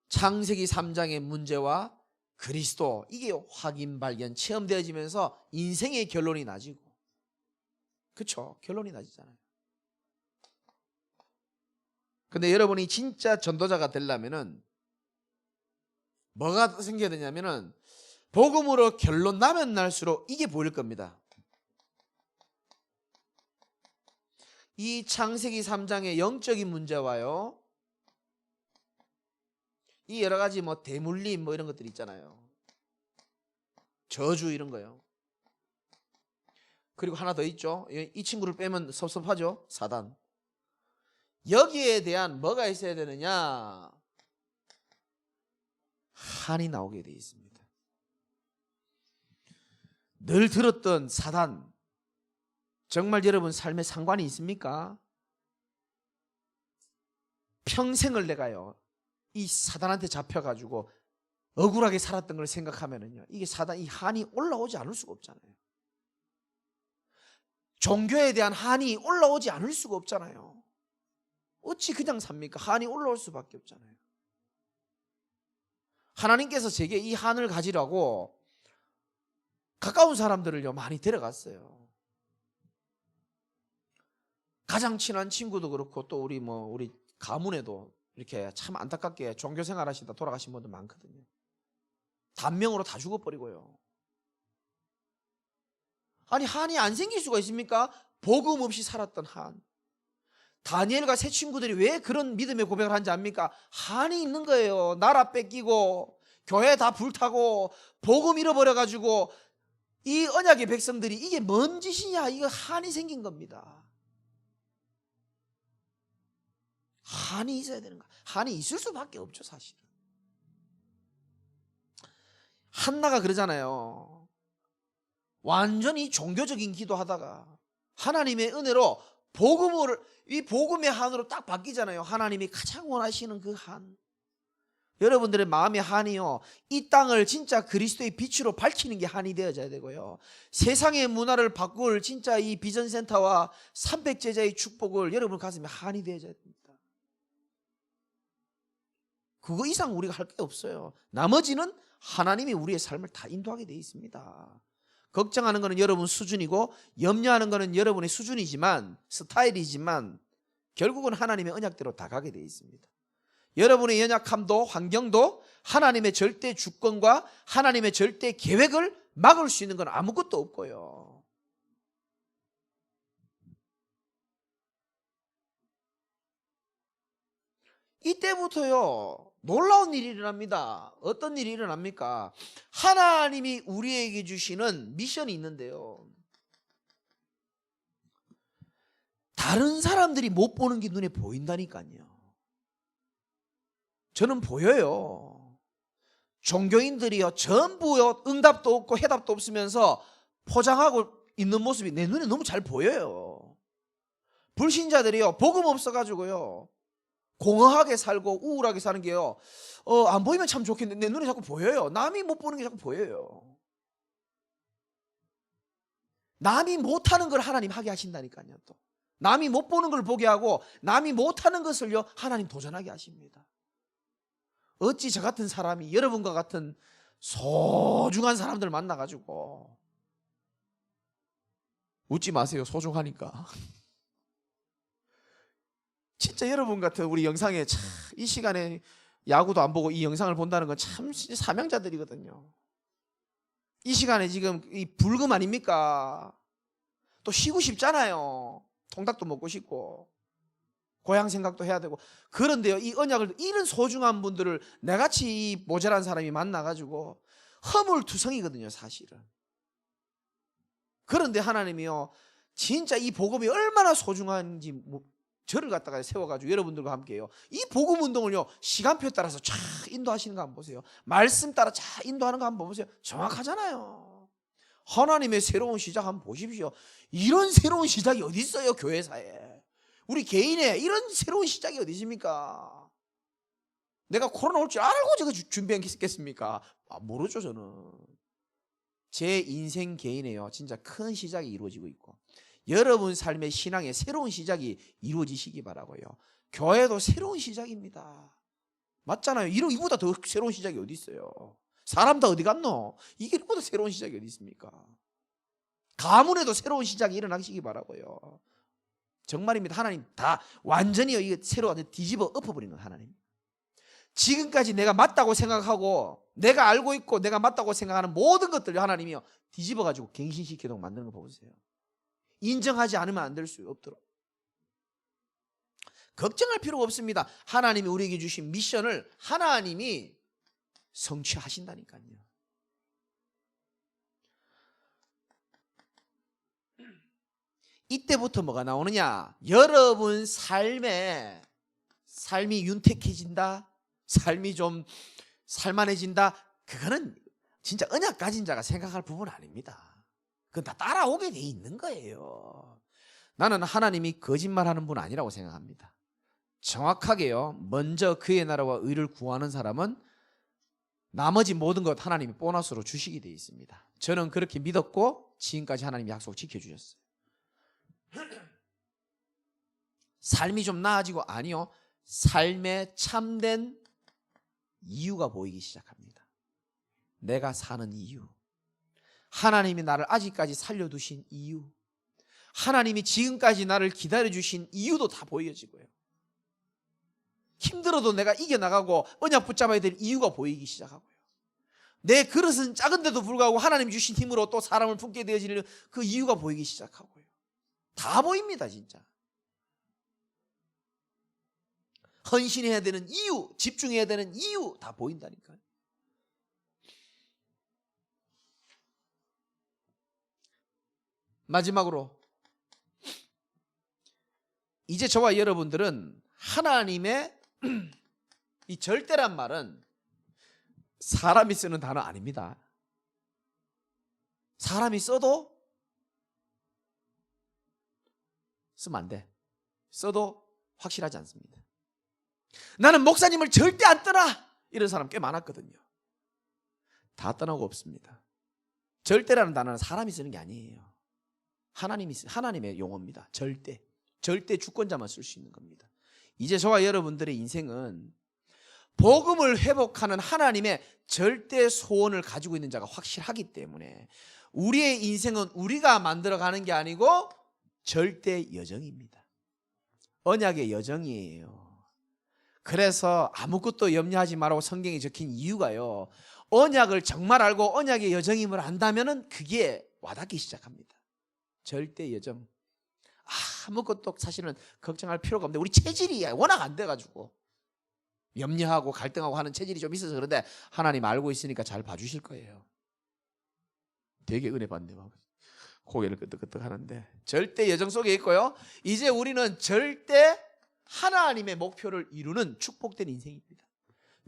창세기 3장의 문제와 그리스도, 이게 확인, 발견, 체험되어지면서 인생의 결론이 나지고, 그렇죠? 결론이 나지잖아요. 근데 여러분이 진짜 전도자가 되려면은 뭐가 생겨야 되냐면은 복음으로 결론 나면 날수록 이게 보일 겁니다. 이 창세기 3장의 영적인 문제와요, 이 여러 가지 뭐 대물림 뭐 이런 것들 있잖아요. 저주 이런 거요. 그리고 하나 더 있죠. 이 친구를 빼면 섭섭하죠. 사단. 여기에 대한 뭐가 있어야 되느냐? 한이 나오게 되어 있습니다. 늘 들었던 사단, 정말 여러분 삶에 상관이 있습니까? 평생을 내가요 이 사단한테 잡혀가지고 억울하게 살았던 걸 생각하면은요, 이게 사단, 이 한이 올라오지 않을 수가 없잖아요. 종교에 대한 한이 올라오지 않을 수가 없잖아요. 어찌 그냥 삽니까? 한이 올라올 수밖에 없잖아요. 하나님께서 제게 이 한을 가지라고 가까운 사람들을요 많이 데려갔어요. 가장 친한 친구도 그렇고 또 우리 가문에도 이렇게 참 안타깝게 종교 생활하시다 돌아가신 분들 많거든요. 단명으로 다 죽어버리고요. 아니 한이 안 생길 수가 있습니까? 복음 없이 살았던 한. 다니엘과 세 친구들이 왜 그런 믿음의 고백을 하는지 압니까? 한이 있는 거예요. 나라 뺏기고 교회 다 불타고 복음 잃어버려가지고 이 언약의 백성들이 이게 뭔 짓이냐, 이거 한이 생긴 겁니다. 한이 있어야 되는 거야. 한이 있을 수밖에 없죠, 사실은. 한나가 그러잖아요. 완전히 종교적인 기도하다가 하나님의 은혜로 이 복음의 한으로 딱 바뀌잖아요. 하나님이 가장 원하시는 그 한. 여러분들의 마음의 한이요, 이 땅을 진짜 그리스도의 빛으로 밝히는 게 한이 되어져야 되고요, 세상의 문화를 바꿀 진짜 이 비전센터와 300제자의 축복을 여러분 가슴에 한이 되어져야 됩니다. 그거 이상 우리가 할 게 없어요. 나머지는 하나님이 우리의 삶을 다 인도하게 되어 있습니다. 걱정하는 것은 여러분 수준이고 염려하는 것은 여러분의 수준이지만, 스타일이지만 결국은 하나님의 언약대로 다 가게 되어 있습니다. 여러분의 연약함도 환경도 하나님의 절대 주권과 하나님의 절대 계획을 막을 수 있는 건 아무것도 없고요. 이때부터요 놀라운 일이 일어납니다. 어떤 일이 일어납니까? 하나님이 우리에게 주시는 미션이 있는데요, 다른 사람들이 못 보는 게 눈에 보인다니까요. 저는 보여요. 종교인들이요 전부요 응답도 없고 해답도 없으면서 포장하고 있는 모습이 내 눈에 너무 잘 보여요. 불신자들이요 복음 없어가지고요 공허하게 살고 우울하게 사는 게요 안 보이면 참 좋겠는데 내 눈에 자꾸 보여요. 남이 못 보는 게 자꾸 보여요. 남이 못하는 걸 하나님 하게 하신다니까요. 또 남이 못 보는 걸 보게 하고 남이 못하는 것을요 하나님 도전하게 하십니다. 어찌 저 같은 사람이 여러분과 같은 소중한 사람들 만나가지고, 웃지 마세요, 소중하니까. 진짜 여러분 같은 우리 영상에 참 이 시간에 야구도 안 보고 이 영상을 본다는 건 참 사명자들이거든요. 이 시간에 지금 이 불금 아닙니까? 또 쉬고 싶잖아요. 통닭도 먹고 싶고 고향 생각도 해야 되고. 그런데요 이 언약을, 이런 소중한 분들을 내같이 이 모자란 사람이 만나가지고 허물투성이거든요 사실은. 그런데 하나님이요 진짜 이 복음이 얼마나 소중한지 저를 갖다가 세워가지고 여러분들과 함께요 이 복음 운동을요 시간표에 따라서 쫙 인도하시는 거 한번 보세요. 말씀 따라 쫙 인도하는 거 한번 보세요. 정확하잖아요. 하나님의 새로운 시작 한번 보십시오. 이런 새로운 시작이 어디 있어요 교회사에. 우리 개인의 이런 새로운 시작이 어디 있습니까? 내가 코로나 올 줄 알고 제가 준비했겠습니까? 모르죠. 저는 제 인생 개인에요 진짜 큰 시작이 이루어지고 있고, 여러분 삶의 신앙의 새로운 시작이 이루어지시기 바라고요. 교회도 새로운 시작입니다. 맞잖아요. 이보다 더 새로운 시작이 어디 있어요? 사람 다 어디 갔노? 이보다 새로운 시작이 어디 있습니까? 가문에도 새로운 시작이 일어나시기 바라고요. 정말입니다. 하나님 다 완전히 이게 새로 완전 뒤집어 엎어버린 건 하나님. 지금까지 내가 맞다고 생각하고 내가 알고 있고 내가 맞다고 생각하는 모든 것들을 하나님이요 뒤집어가지고 갱신시키도록 만드는 거 보세요. 인정하지 않으면 안 될 수 없도록. 걱정할 필요가 없습니다. 하나님이 우리에게 주신 미션을 하나님이 성취하신다니까요. 이때부터 뭐가 나오느냐? 여러분 삶이 윤택해진다, 삶이 좀 살만해진다, 그거는 진짜 언약 가진 자가 생각할 부분 아닙니다. 그건 다 따라오게 돼 있는 거예요. 나는 하나님이 거짓말하는 분 아니라고 생각합니다. 정확하게요, 먼저 그의 나라와 의를 구하는 사람은 나머지 모든 것 하나님이 보너스로 주시게 돼 있습니다. 저는 그렇게 믿었고 지금까지 하나님이 약속 지켜주셨어요. 삶이 좀 나아지고, 아니요, 삶의 참된 이유가 보이기 시작합니다. 내가 사는 이유, 하나님이 나를 아직까지 살려두신 이유, 하나님이 지금까지 나를 기다려주신 이유도 다 보여지고요. 힘들어도 내가 이겨나가고 언약 붙잡아야 될 이유가 보이기 시작하고요. 내 그릇은 작은데도 불구하고 하나님 주신 힘으로 또 사람을 품게 되어지는 그 이유가 보이기 시작하고요. 다 보입니다. 진짜 헌신해야 되는 이유, 집중해야 되는 이유 다 보인다니까요. 마지막으로 이제 저와 여러분들은 하나님의 이 절대란 말은 사람이 쓰는 단어 아닙니다. 사람이 써도 쓰면 안 돼. 써도 확실하지 않습니다. 나는 목사님을 절대 안 떠나, 이런 사람 꽤 많았거든요. 다 떠나고 없습니다. 절대라는 단어는 사람이 쓰는 게 아니에요. 하나님의 용어입니다. 절대 주권자만 쓸 수 있는 겁니다. 이제 저와 여러분들의 인생은 복음을 회복하는 하나님의 절대 소원을 가지고 있는 자가 확실하기 때문에 우리의 인생은 우리가 만들어가는 게 아니고 절대 여정입니다. 언약의 여정이에요. 그래서 아무것도 염려하지 말라고 성경에 적힌 이유가요, 언약을 정말 알고 언약의 여정임을 안다면 그게 와닿기 시작합니다. 절대 여정. 아무것도 사실은 걱정할 필요가 없는데 우리 체질이 워낙 안 돼가지고 염려하고 갈등하고 하는 체질이 좀 있어서 그런데 하나님 알고 있으니까 잘 봐주실 거예요. 되게 은혜 받네. 고개를 끄덕끄덕 하는데 절대 여정 속에 있고요, 이제 우리는 절대 하나님의 목표를 이루는 축복된 인생입니다.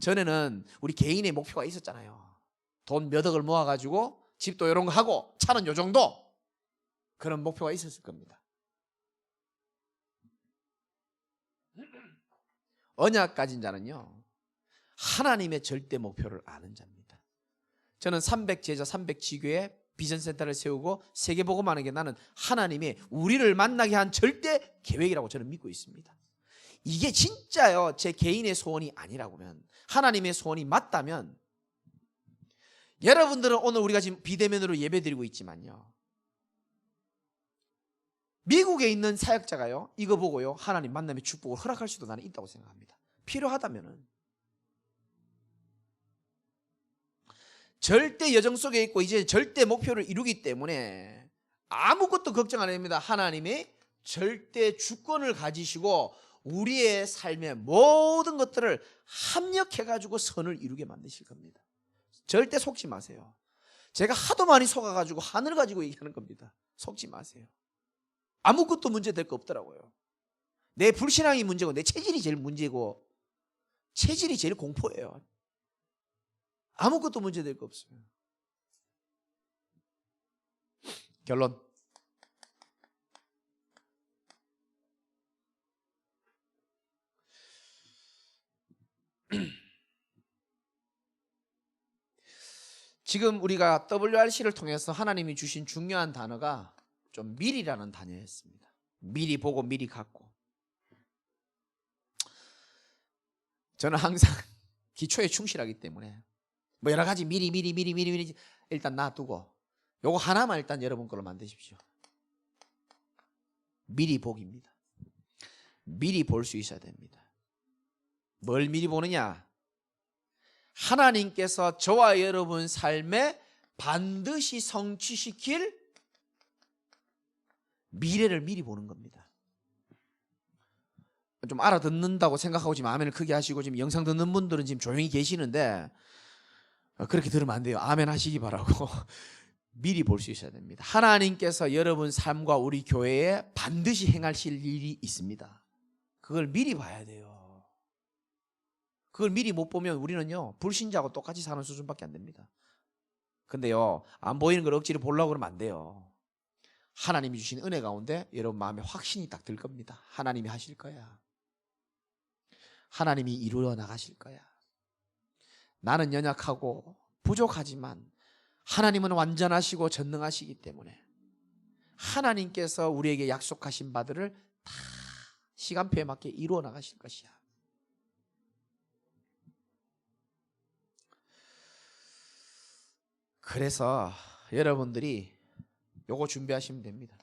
전에는 우리 개인의 목표가 있었잖아요. 돈 몇 억을 모아가지고 집도 이런 거 하고 차는 요 정도, 그런 목표가 있었을 겁니다. 언약 가진 자는요, 하나님의 절대 목표를 아는 자입니다. 저는 300제자 300지교의 비전센터를 세우고 세계복음하는 게 나는 하나님이 우리를 만나게 한 절대 계획이라고 저는 믿고 있습니다. 이게 진짜요, 제 개인의 소원이 아니라면, 하나님의 소원이 맞다면, 여러분들은 오늘 우리가 지금 비대면으로 예배드리고 있지만요, 미국에 있는 사역자가요, 이거 보고요, 하나님 만남의 축복을 허락할 수도 나는 있다고 생각합니다. 필요하다면은. 절대 여정 속에 있고 이제 절대 목표를 이루기 때문에 아무것도 걱정 안 합니다. 하나님이 절대 주권을 가지시고 우리의 삶의 모든 것들을 합력해가지고 선을 이루게 만드실 겁니다. 절대 속지 마세요. 제가 하도 많이 속아가지고 하늘 가지고 얘기하는 겁니다. 속지 마세요. 아무것도 문제될 거 없더라고요. 내 불신앙이 문제고 내 체질이 제일 문제고, 체질이 제일 공포예요. 아무것도 문제될 거 없어요. 결론. 지금 우리가 WRC를 통해서 하나님이 주신 중요한 단어가 좀 미리라는 단어였습니다. 미리 보고 미리 갖고. 저는 항상 기초에 충실하기 때문에 뭐 여러 가지 미리 일단 놔두고, 요거 하나만 일단 여러분 걸로 만드십시오. 미리 보기입니다. 미리 볼 수 있어야 됩니다. 뭘 미리 보느냐? 하나님께서 저와 여러분 삶에 반드시 성취시킬 미래를 미리 보는 겁니다. 좀 알아듣는다고 생각하고 지금 아멘을 크게 하시고 지금 영상 듣는 분들은 지금 조용히 계시는데 그렇게 들으면 안 돼요. 아멘 하시기 바라고. 미리 볼 수 있어야 됩니다. 하나님께서 여러분 삶과 우리 교회에 반드시 행하실 일이 있습니다. 그걸 미리 봐야 돼요. 그걸 미리 못 보면 우리는요 불신자하고 똑같이 사는 수준밖에 안 됩니다. 근데요 안 보이는 걸 억지로 보려고 그러면 안 돼요. 하나님이 주신 은혜 가운데 여러분 마음에 확신이 딱 들 겁니다. 하나님이 하실 거야. 하나님이 이루어 나가실 거야. 나는 연약하고 부족하지만 하나님은 완전하시고 전능하시기 때문에 하나님께서 우리에게 약속하신 바들을 다 시간표에 맞게 이루어 나가실 것이야. 그래서 여러분들이 요거 준비하시면 됩니다.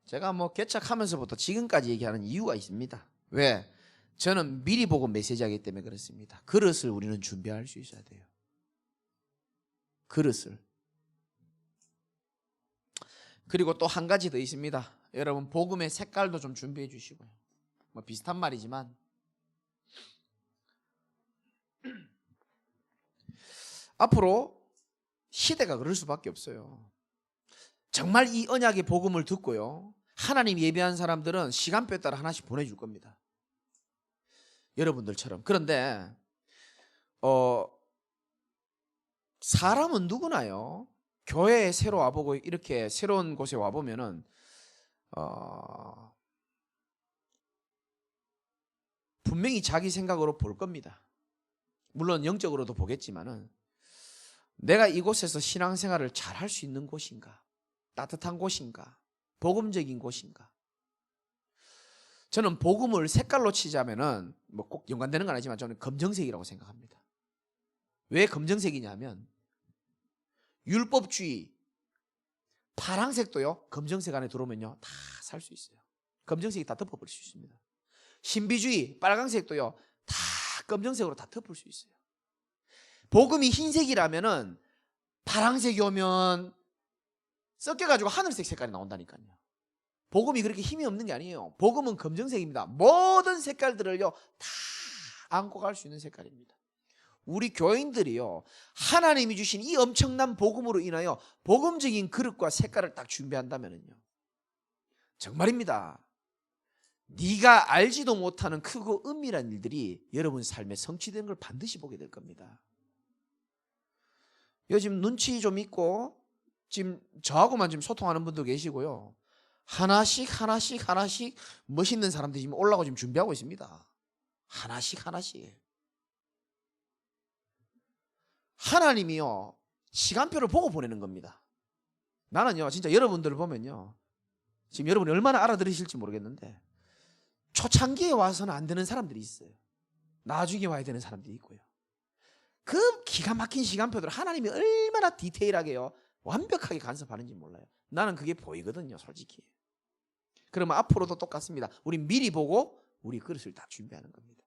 제가 개척하면서부터 지금까지 얘기하는 이유가 있습니다. 왜? 저는 미리 보고 메시지하기 때문에 그렇습니다. 그릇을 우리는 준비할 수 있어야 돼요. 그릇을. 그리고 또 한 가지 더 있습니다. 여러분 복음의 색깔도 좀 준비해 주시고요. 비슷한 말이지만 앞으로 시대가 그럴 수밖에 없어요. 정말 이 언약의 복음을 듣고요 하나님 예배한 사람들은 시간표에 따라 하나씩 보내줄 겁니다. 여러분들처럼. 그런데 사람은 누구나요 교회에 새로 와보고 이렇게 새로운 곳에 와보면은 분명히 자기 생각으로 볼 겁니다. 물론 영적으로도 보겠지만은 내가 이곳에서 신앙생활을 잘 할 수 있는 곳인가, 따뜻한 곳인가, 복음적인 곳인가. 저는 복음을 색깔로 치자면은 꼭 연관되는 건 아니지만 저는 검정색이라고 생각합니다. 왜 검정색이냐면 율법주의 파란색도요 검정색 안에 들어오면요 다 살 수 있어요. 검정색이 다 덮어버릴 수 있습니다. 신비주의 빨간색도요 다 검정색으로 다 덮을 수 있어요. 복음이 흰색이라면은 파란색이 오면 섞여가지고 하늘색 색깔이 나온다니까요. 복음이 그렇게 힘이 없는 게 아니에요. 복음은 검정색입니다. 모든 색깔들을요 다 안고 갈 수 있는 색깔입니다. 우리 교인들이요 하나님이 주신 이 엄청난 복음으로 인하여 복음적인 그릇과 색깔을 딱 준비한다면요 정말입니다. 네가 알지도 못하는 크고 은밀한 일들이 여러분 삶에 성취되는 걸 반드시 보게 될 겁니다. 요즘 눈치 좀 있고 지금 저하고만 지금 소통하는 분도 계시고요. 하나씩 멋있는 사람들이 지금 올라오고 지금 준비하고 있습니다. 하나씩. 하나님이요 시간표를 보고 보내는 겁니다. 나는요 진짜 여러분들을 보면요 지금 여러분이 얼마나 알아들으실지 모르겠는데 초창기에 와서는 안 되는 사람들이 있어요. 나중에 와야 되는 사람들이 있고요. 그 기가 막힌 시간표들을 하나님이 얼마나 디테일하게요 완벽하게 간섭하는지 몰라요. 나는 그게 보이거든요 솔직히. 그러면 앞으로도 똑같습니다. 우리 미리 보고 우리 그릇을 다 준비하는 겁니다.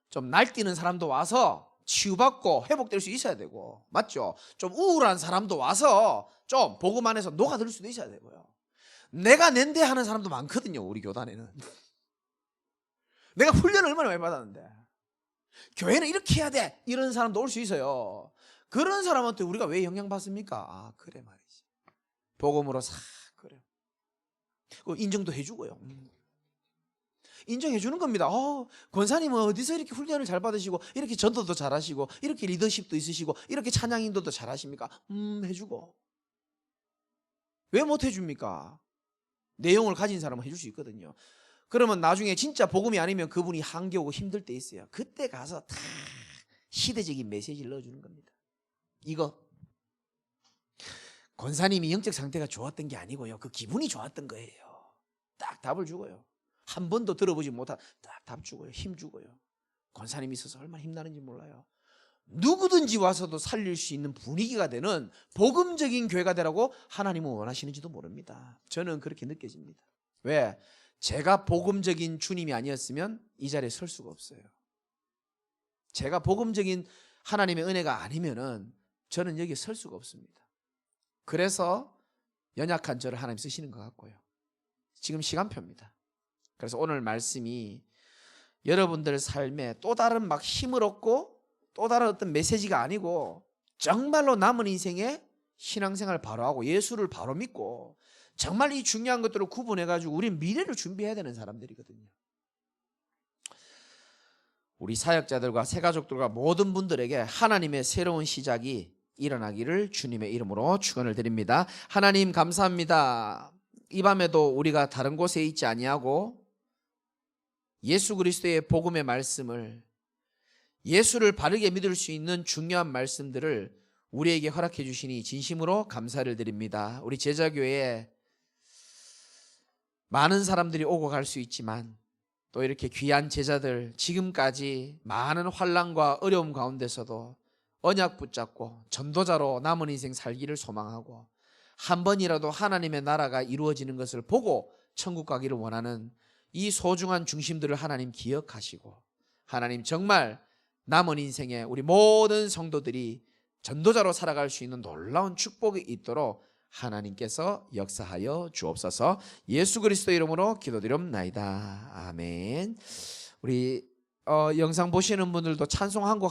좀 날뛰는 사람도 와서 치유받고 회복될 수 있어야 되고 맞죠? 좀 우울한 사람도 와서 좀 복음 안에서 녹아들 수도 있어야 되고요. 내가 낸데 하는 사람도 많거든요 우리 교단에는. 내가 훈련을 얼마나 많이 받았는데 교회는 이렇게 해야 돼 이런 사람도 올 수 있어요. 그런 사람한테 우리가 왜 영향받습니까? 그래 말이지. 복음으로 싹 그래 인정도 해주고요. 인정해 주는 겁니다. 권사님은 어디서 이렇게 훈련을 잘 받으시고 이렇게 전도도 잘하시고 이렇게 리더십도 있으시고 이렇게 찬양 인도도 잘하십니까? 해주고. 왜 못 해줍니까? 내용을 가진 사람은 해줄 수 있거든요. 그러면 나중에 진짜 복음이 아니면 그분이 한겨우고 힘들 때 있어요. 그때 가서 다 시대적인 메시지를 넣어주는 겁니다. 이거 권사님이 영적 상태가 좋았던 게 아니고요 그 기분이 좋았던 거예요. 딱 답을 주고요. 한 번도 들어보지 못한 딱 답 주고요. 힘 주고요. 권사님이 있어서 얼마나 힘나는지 몰라요. 누구든지 와서도 살릴 수 있는 분위기가 되는 복음적인 교회가 되라고 하나님은 원하시는지도 모릅니다. 저는 그렇게 느껴집니다. 왜? 제가 복음적인 주님이 아니었으면 이 자리에 설 수가 없어요. 제가 복음적인 하나님의 은혜가 아니면은 저는 여기에 설 수가 없습니다. 그래서 연약한 저를 하나님 쓰시는 것 같고요. 지금 시간표입니다. 그래서 오늘 말씀이 여러분들 삶에 또 다른 막 힘을 얻고 또 다른 어떤 메시지가 아니고 정말로 남은 인생에 신앙생활 바로 하고 예수를 바로 믿고 정말 이 중요한 것들을 구분해가지고 우리 미래를 준비해야 되는 사람들이거든요. 우리 사역자들과 새가족들과 모든 분들에게 하나님의 새로운 시작이 일어나기를 주님의 이름으로 축원을 드립니다. 하나님 감사합니다. 이 밤에도 우리가 다른 곳에 있지 아니하고 예수 그리스도의 복음의 말씀을, 예수를 바르게 믿을 수 있는 중요한 말씀들을 우리에게 허락해 주시니 진심으로 감사를 드립니다. 우리 제자교회에 많은 사람들이 오고 갈 수 있지만 또 이렇게 귀한 제자들, 지금까지 많은 환난과 어려움 가운데서도 언약 붙잡고 전도자로 남은 인생 살기를 소망하고 한 번이라도 하나님의 나라가 이루어지는 것을 보고 천국 가기를 원하는 이 소중한 중심들을 하나님 기억하시고, 하나님 정말 남은 인생에 우리 모든 성도들이 전도자로 살아갈 수 있는 놀라운 축복이 있도록 하나님께서 역사하여 주옵소서. 예수 그리스도 이름으로 기도드립나이다. 아멘. 우리 영상 보시는 분들도 찬송 한 곡